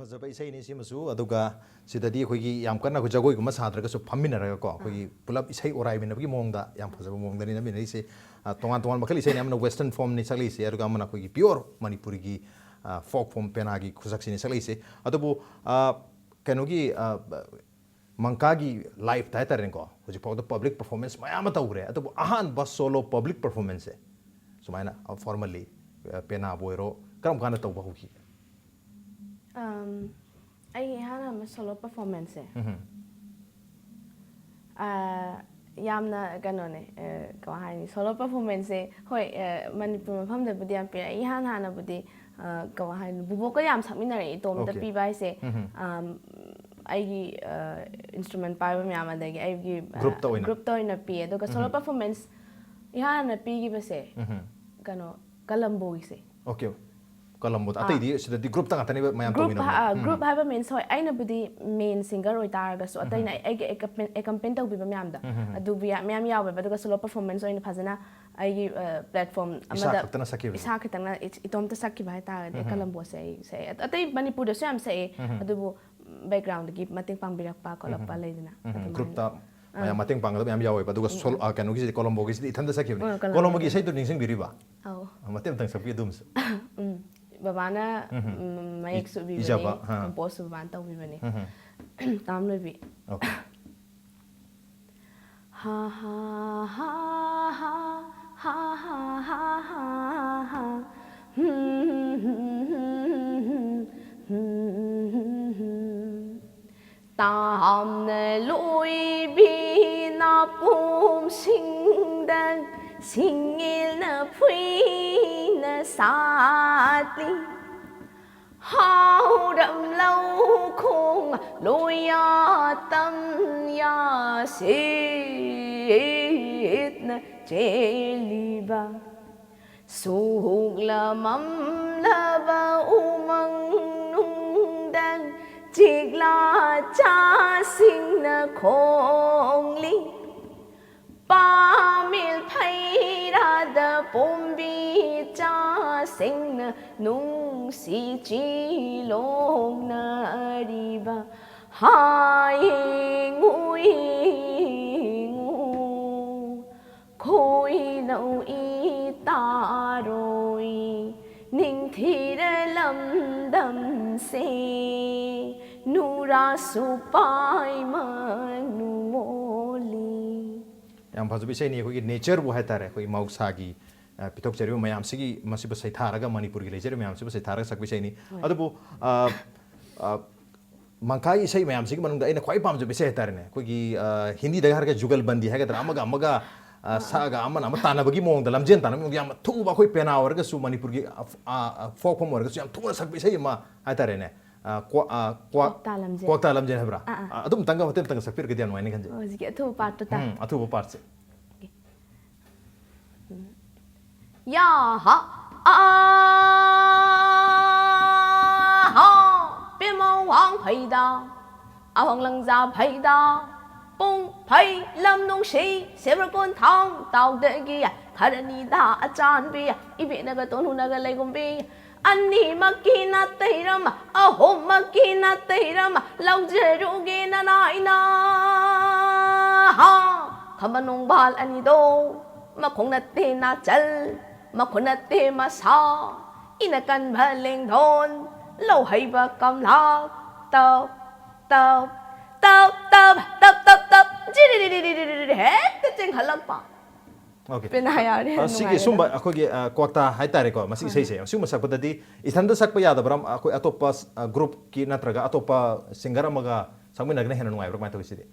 ꯐꯖꯕ ꯏꯁꯩꯅꯤ ꯁꯤꯃꯁꯨ ꯑꯗꯨꯒ ꯁꯤꯗꯗꯤ ꯑꯩꯈꯣꯏꯒꯤ ꯌꯥꯝ ꯀꯟꯅ ꯑꯩꯈꯣꯏ ꯖꯒꯣꯏꯒꯨꯝꯕ ꯁꯥꯗ꯭ꯔꯒꯁꯨ ꯐꯝꯃꯤꯟꯅꯔꯒꯀꯣ ꯑꯩꯈꯣꯏꯒꯤ ꯄꯨꯂꯞ ꯏꯁꯩ ꯑꯣꯔꯥꯏꯃꯤꯟꯅꯕꯒꯤ ꯃꯑꯣꯡꯗ ꯌꯥꯝ ꯐꯖꯕ ꯃꯑꯣꯡꯗꯅꯤ ꯅꯝꯃꯤꯟꯅꯔꯤꯁꯦ ꯇꯣꯉꯥꯟ ꯇꯣꯉꯥꯟ ꯃꯈꯜ ꯏꯁꯩꯅꯤ ꯑꯃꯅ ꯋꯦꯁꯇꯔꯟ ꯐꯣꯝꯅꯤ ꯁꯛꯂꯛꯏꯁꯦ ꯑꯗꯨꯒ ꯑꯃꯅ ꯑꯩꯈꯣꯏꯒꯤ ꯄꯤꯌꯣꯔ ꯃꯅꯤꯄꯨꯔꯤꯒꯤ ꯐꯣꯛ ꯐꯣꯝ ꯄꯦꯅꯥꯒꯤ ꯈꯨꯁꯛꯁꯤꯅꯤ ꯁꯛꯂꯛꯏꯁꯦ ꯑꯗꯨꯕꯨ ꯀꯩꯅꯣꯒꯤ ꯃꯪꯀꯥꯒꯤ ꯂꯥꯏꯐꯇ ꯍꯥꯏꯇꯥꯔꯦꯀꯣ ꯍꯧꯖꯤꯛꯐꯥꯎꯗ ꯄꯕ꯭ꯂꯤꯛ ꯄꯔꯐꯣꯔꯃꯦꯟꯁ ꯃꯌꯥꯝ ꯑꯃ ꯇꯧꯈ꯭रे ꯑꯗꯨꯕꯨ ꯑꯍꯥꯟꯕ ꯁꯣꯂꯣ ꯄꯕ꯭ꯂꯤꯛ ꯄꯔꯐꯣꯔꯃꯦꯟꯁꯁꯦ ꯁꯨꯃꯥꯏꯅ ꯐꯣꯔꯃꯦꯜꯂꯤ ꯄꯦꯅꯥꯕꯨ ꯑꯣꯏꯔꯣ ꯀꯔꯝ ꯀꯥꯟꯗ ꯇꯧꯕ ꯍꯧꯈꯤ ꯑꯩ ꯏꯍꯥꯟ ꯍꯥꯟꯕ ꯁꯣꯂꯣ ꯄꯔꯐꯣꯔꯃꯦꯟꯁꯁꯦ ꯌꯥꯝꯅ ꯀꯩꯅꯣꯅꯦ ꯀꯃꯥꯏ ꯍꯥꯏꯅꯤ ꯁꯣꯂꯣ ꯄꯔꯐꯣꯔꯃꯦꯟꯁꯁꯦ ꯍꯣꯏ ꯃꯅꯤꯄꯨꯔ ꯃꯐꯝꯗꯕꯨꯗꯤ ꯌꯥꯝ ꯄꯤꯔꯛꯑꯦ ꯏꯍꯥꯟ ꯍꯥꯟꯅꯕꯨꯗꯤ ꯀꯃꯥꯏ ꯍꯥꯏꯅꯤ ꯕꯨꯕꯣꯛꯀ ꯌꯥꯝ ꯁꯛꯃꯤꯟꯅꯔꯛꯑꯦ ꯏꯇꯣꯝꯇ ꯄꯤꯕ ꯍꯥꯏꯁꯦ ꯑꯩꯒꯤ ꯏꯟꯁꯇ꯭ꯔꯨꯃꯦꯟ ꯄꯥꯏꯕ ꯃꯌꯥꯝ ꯑꯗꯒꯤ ꯑꯩꯒꯤ ꯒ꯭ꯔꯨꯞꯇ ꯑꯣꯏꯅ ꯄꯤꯌꯦ ꯑꯗꯨꯒ ꯁꯣꯂꯣ ꯄꯔꯐꯣꯔꯃꯦꯟꯁ ꯏꯍꯥꯟ ꯍꯥꯟꯅ ꯄꯤꯈꯤꯕꯁꯦ ꯀꯩꯅꯣ ꯀꯂꯝꯕꯣꯒꯤꯁꯦ ꯑꯣꯀꯦ ꯀꯂꯝꯕꯣꯗ ꯑꯇꯩꯗꯤ ꯁꯤꯗꯗꯤ ꯒ꯭ꯔꯨꯞꯇ ꯉꯥꯛꯇꯅꯦꯕ ꯃꯌꯥꯝ ꯇꯧꯃꯤꯟꯅꯕ ꯒ꯭ꯔꯨꯞ ꯍꯥꯏꯕ ꯃꯤꯟꯁ ꯍꯣꯏ ꯑꯩꯅꯕꯨꯗꯤ ꯃꯦꯟ ꯁꯤꯡꯒꯔ ꯑꯣꯏꯇꯥꯔꯒꯁꯨ ꯑꯇꯩꯅ ꯑꯩꯒꯤ ꯑꯦꯀꯝꯄꯦꯟ ꯇꯧꯕꯤꯕ ꯃꯌꯥꯝꯗ ꯑꯗꯨ ꯃꯌꯥꯝ ꯌꯥꯎꯋꯦꯕ ꯑꯗꯨꯒ ꯁꯣꯂꯣ ꯄꯔꯐꯣꯔꯃꯦꯟꯁ ꯑꯣꯏꯅ ꯐꯖꯅ ꯑꯩꯒꯤ ꯄ꯭ꯂꯦꯠꯐꯣꯝ ꯑꯃꯗ ꯏꯁꯥ ꯈꯛꯇꯪꯅ ꯏꯇꯣꯝꯇ ꯁꯛꯈꯤꯕ ꯍꯥꯏꯇꯥꯔꯒꯗꯤ ꯀꯂꯝꯕꯣꯁꯦ ꯑꯩ ꯁꯛꯑꯦ ꯑꯇꯩ ꯃꯅꯤꯄꯨꯔꯗꯁꯨ ꯌꯥꯝ ꯁꯛꯑꯦ ꯑꯗꯨꯕꯨ ꯕꯦꯛꯒ꯭ꯔꯥꯎꯟꯗꯒꯤ ꯃꯇꯦꯡ ꯄꯥꯡꯕꯤꯔꯛꯄ ꯈꯣꯠꯂꯛꯄ ꯂꯩꯗꯅ ꯒ꯭ꯔꯨꯞꯇ ꯃꯌꯥꯝ ꯃꯇꯦꯡ ꯄꯥꯡꯒꯗꯕ ꯃꯌꯥꯝ ꯌꯥꯎꯋꯦꯕ ꯑꯗꯨꯒ ꯀꯩꯅꯣꯒꯤꯁꯤꯗꯤ ꯀꯣꯂꯝꯕꯣꯒꯤꯁꯤꯗꯤ ꯏꯊꯟꯇ ꯁꯛꯈꯤꯕꯅꯦ ꯀꯣꯂꯝꯕꯣꯒꯤ ꯏꯁꯩꯗꯨ ꯅꯤꯡꯁꯤꯡꯕꯤꯔꯤꯕ ꯃꯇꯦꯡ ꯑꯃꯇꯪ ꯁꯛꯄꯤꯌꯨ ꯑꯗꯨꯝꯁꯨ ꯕꯕꯥꯅ ꯃꯌꯦꯛ ꯁꯨꯕꯤꯕꯅꯦ ꯀꯝꯄꯣꯁꯁꯨ ꯕꯕꯥꯅ ꯇꯧꯕꯤꯕꯅꯦ ꯇꯥꯝ ꯂꯣꯏꯕꯤ ha ha ha ha ha ha ha ha tamna loi bi na pum sing dang singil na phui na satli hao đậm lâu khung lôi ya tâm ya xít na chê li ba sụt là mắm la ba u măng nung đăng chiếc la cha sinh na khong li ba mil phay ra da bom bi cha sinh na nung si chi long na đi ba hai ngui ngu khôi nâu y ta rồi ninh thi ra lâm đầm se nu ra su pai ma nu moli ꯌꯥꯝ ꯐꯖꯕ ꯏꯁꯩꯅꯤ ꯑꯩꯈꯣꯏꯒꯤ ꯅꯦꯆꯔꯕꯨ ꯍꯥꯏꯇꯥꯔꯦ ꯑꯩꯈꯣꯏꯒꯤ ꯃꯍꯧꯁꯥꯒꯤ ꯄꯤꯊꯣꯛꯆꯔꯤꯕ ꯃꯌꯥꯝꯁꯤꯒꯤ ꯃꯁꯤꯕꯨ ꯁꯩꯊꯥꯔꯒ ꯃꯅꯤꯄꯨꯔꯒꯤ ꯂꯩꯖꯔꯤꯕ ꯃꯌꯥꯝꯁꯤꯕꯨ ꯁꯩꯊꯥꯔꯒ ꯁꯛꯄ ꯏꯁꯩꯅꯤ ꯑꯗꯨꯕꯨ ꯃꯪꯀꯥꯒꯤ ꯏꯁꯩ ꯃꯌꯥꯝꯁꯤꯒꯤ ꯃꯅꯨꯡꯗ ꯑꯩꯅ ꯈ꯭ꯋꯥꯏ ꯄꯥꯝꯖꯕ ꯏꯁꯩ ꯍꯥꯏꯇꯥꯔꯦꯅꯦ ꯑꯩꯈꯣꯏꯒꯤ ꯍꯤꯟꯗꯤꯗ ꯍꯥꯏꯔꯒ ꯖꯨꯒꯜꯕꯟꯗꯤ ꯍꯥꯏꯒꯗ꯭ꯔꯥ ꯑꯃꯒ ꯑꯃꯒ ꯁꯛꯑꯒ ꯑꯃꯅ ꯑꯃ ꯇꯥꯟꯅꯕꯒꯤ ꯃꯑꯣꯡꯗ ꯂꯝꯖꯦꯟ ꯇꯥꯟꯅꯕꯒꯤ ꯃꯑꯣꯡꯗ ꯌꯥꯝ ꯊꯨꯕ ꯑꯩꯈꯣꯏ ꯄꯦꯅꯥ ꯑꯣꯏꯔꯒꯁꯨ ꯃꯅꯤꯄꯨꯔꯒꯤ ꯐꯣꯛ ꯐꯣꯝ ꯑꯣꯏꯔꯒꯁꯨ ꯌꯥꯝ ꯊꯨꯅ ꯁꯛꯄ ꯏꯁꯩ ꯑꯃ ꯍꯥꯏꯇꯥꯔꯦꯅꯦ ꯀ꯭ꯋꯥꯛꯇꯥ ꯂꯝꯖꯦꯟ ꯍꯥꯏꯕ꯭ꯔꯥ ꯑꯗꯨꯝꯇꯪꯒ ꯃꯇꯦꯡ ꯑꯃꯇꯪꯒ ꯁꯛꯄꯤꯔꯒꯗꯤ ꯌꯥꯝ ꯅꯨꯡꯉꯥꯏꯅꯤ ꯈꯟꯖꯩ ꯍꯧꯖꯤꯛꯀꯤ ꯑꯊꯨꯕ ꯄꯥꯔꯠꯇꯣ ꯇꯥ ꯑꯊꯨꯕ ꯄꯥꯔꯠꯁꯦ ya ha a ha bia mau hoàng phai da a hoàng lăng gia phai da bông phai lâm nông sĩ sẽ ra con thang tàu đệ kia kharani da a chan bi i be na ga ton hu na ga lai gum bi anni makina teiram a hom makina teiram lau je ru ge na nai na ha khamanong bal ani do ma khong na te na chal mà khuôn tê mà sao ina kan bhaling thon lâu hay ba cầm la tao tao tao tao tao tao tao chi đi đi đi đi đi hết cái chuyện hả lắm pa okay bên này à đi sigi sumba akhoi kwakta haitare ko masi sei sei summa sakpatadi ithanda sakpa yadabram akhoi atopa group ki natraga atopa singer amaga sangminagne hena nungai brak mai toisidi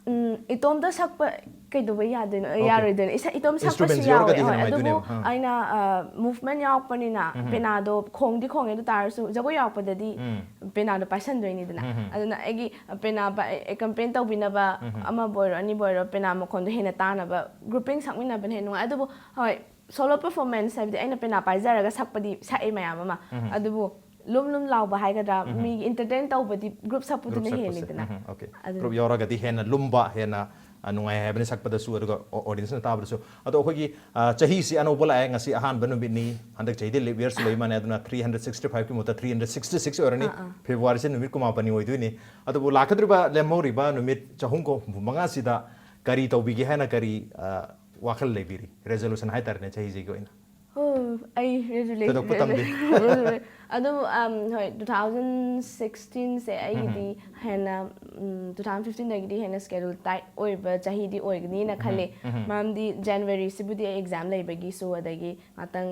itomda sakpa kaidoba yadoino yaroidoino isa itom sakpa su yawe adubu aina movement yakpanina penado khongdi khonge du tarasu jago yakpadadi penado paisandoini dana aduna egi pena ba campaign tawbinaba ama boiro ani boiro pena mokhondo hena tanaba grouping sakmina ban he nungai adubu hoi solo performance habdi aina pena paizaraga sakpadi sae mayam ama adubu lum lum lauba haigada mi entertain tawbadi group sapudina helidana okay group yoragadi hena lumba hena नुंगाई है बने सकपदसु अदुगा audience न ताबदसु अदो अखोगी चाही सि अनोबो लाए ngasi ahan banu bitni handak chayde le years loi mane aduna 365 ki mota 366 orani February se numit kuma pani oiduni ado bo lakadriba lemori ba numit chahung ko manga sida kari tawbigi haina kari wakhal lebiri resolution hai tarne chahi ji ko ina I resolution Tadok patamdi ado hoi 2016 se ai di hena 2015 da di hena schedule tight oi ba chahi di oi ni na khale mam di January se budi exam lai bagi so adagi atang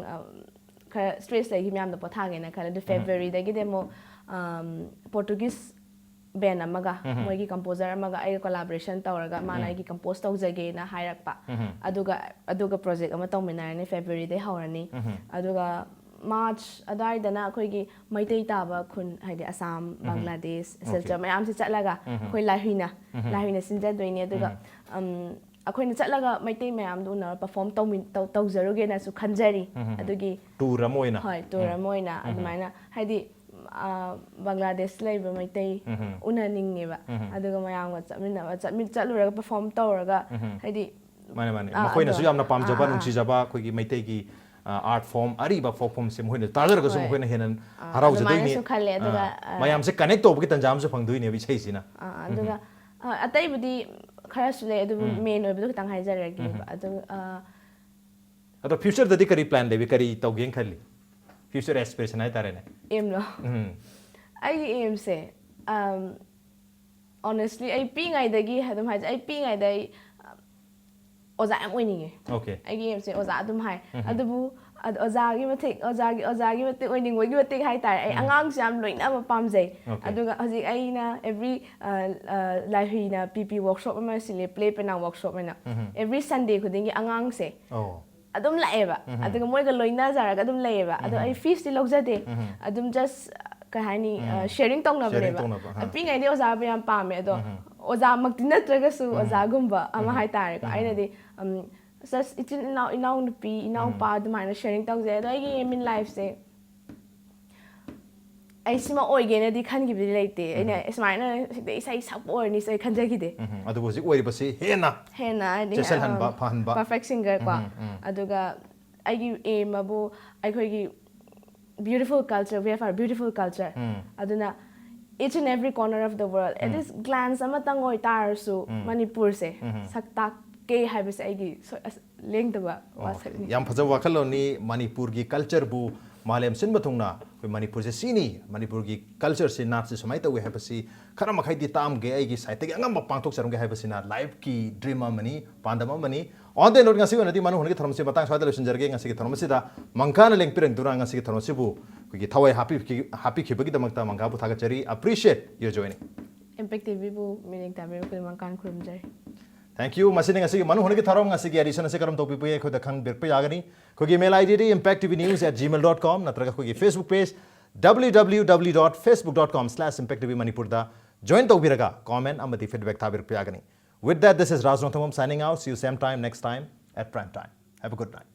kha stress lai gi myam da potha ge na khale de February da gi demo Portuguese band amaga moi gi composer amaga ai collaboration tawraga mana ai gi compose tawjage na hairakpa aduga project ama tawminarani February dai hawrani aduga March adai dana khoi gi maitai taba khun haidi Assam Bangladesh selcha mayam se chatlaga khoi lahina sinja doini aduga akhoi na chatlaga maitai mayam du na perform tawzaruge na su khanjari adugi tour amoina hoi tour amoina admaina haidi Bangladesh laiba maitai unaningneba aduga mayamga chatluraga perform tawraga haidi mane makoina su yamna pamjaba nungsijaba khoi gi maitai gi art form ariba folk form se moina tarjar ga su moina henan harauja doini su khalle aduga mayam se connect to gi tanjam su phangduini bi chei sina aduga atai budi khara su le adu main oibu kitang haijaragi adu ado future dadi kari plan lebi kari tawgen khali future aspiration hai tarene aim lo ai aim se honestly ai pi ngai dagi hadum hai ai pi ngai dai oza am oininge okay ai aim se oza adum hai adubu oza gi matik oining woi gi matik hai tar ai angang jam loina ma pamjai aduga hoji ai na every live na pp workshop ma sile play pena workshop na every Sunday khudingi angang se adum laeba aduga moiga loina jaraga adum laeba adu ai fees ti logjade adum just kahani sharing tongna breba pingai de oza ba yam pame ado oza makti natraga su oza gumba ama hai tare ko aina de sas itin now nupi now pa adumana sharing tongje ado ai aim in life se ai sima oigena di khan gi bi leite aina ismaina de sai support ni sai khanja gi de adu bosi oi basi hena chesel han ba phan ba perfect singer kwa aduga ai gi aim abu ai khoi gi beautiful culture we have our beautiful culture aduna each and every corner of the world it is glance amatang oi tar su Manipur se sakta ke haibase ai gi lengdaba wasakni yam phaja wakhalo ni Manipur gi culture bu malem sin bathungna koi Manipur se sini Manipur gi culture se nat se samai tawe habasi khara makhai di tam ge ai gi sai te angam pangthok sarung ge habasi na live ki dream mani pandama mani on the note ngasi wanati manu hungi tharmsi batang swadal sinjarge ngasi ki tharmsi da mangkana leng pireng durang ngasi ki tharmsi bu ki thawai happy khibagi damakta mangka bu thaga chari appreciate your joining impact tv bu meaning tabe ko mangkan khurumjai Thank you. Masih ngasi manu hungi tharom ngasi ki addition se karam topi puye khoda khang bir pe yagani ko gi mail id impacttvnews@gmail.com natraga ko gi Facebook page www.facebook.com/impacttvmanipur da join to biraga comment amati feedback thabir pe yagani. With that, this is Raj Nongthamam signing out. See you same time next time at prime time. Have a good night.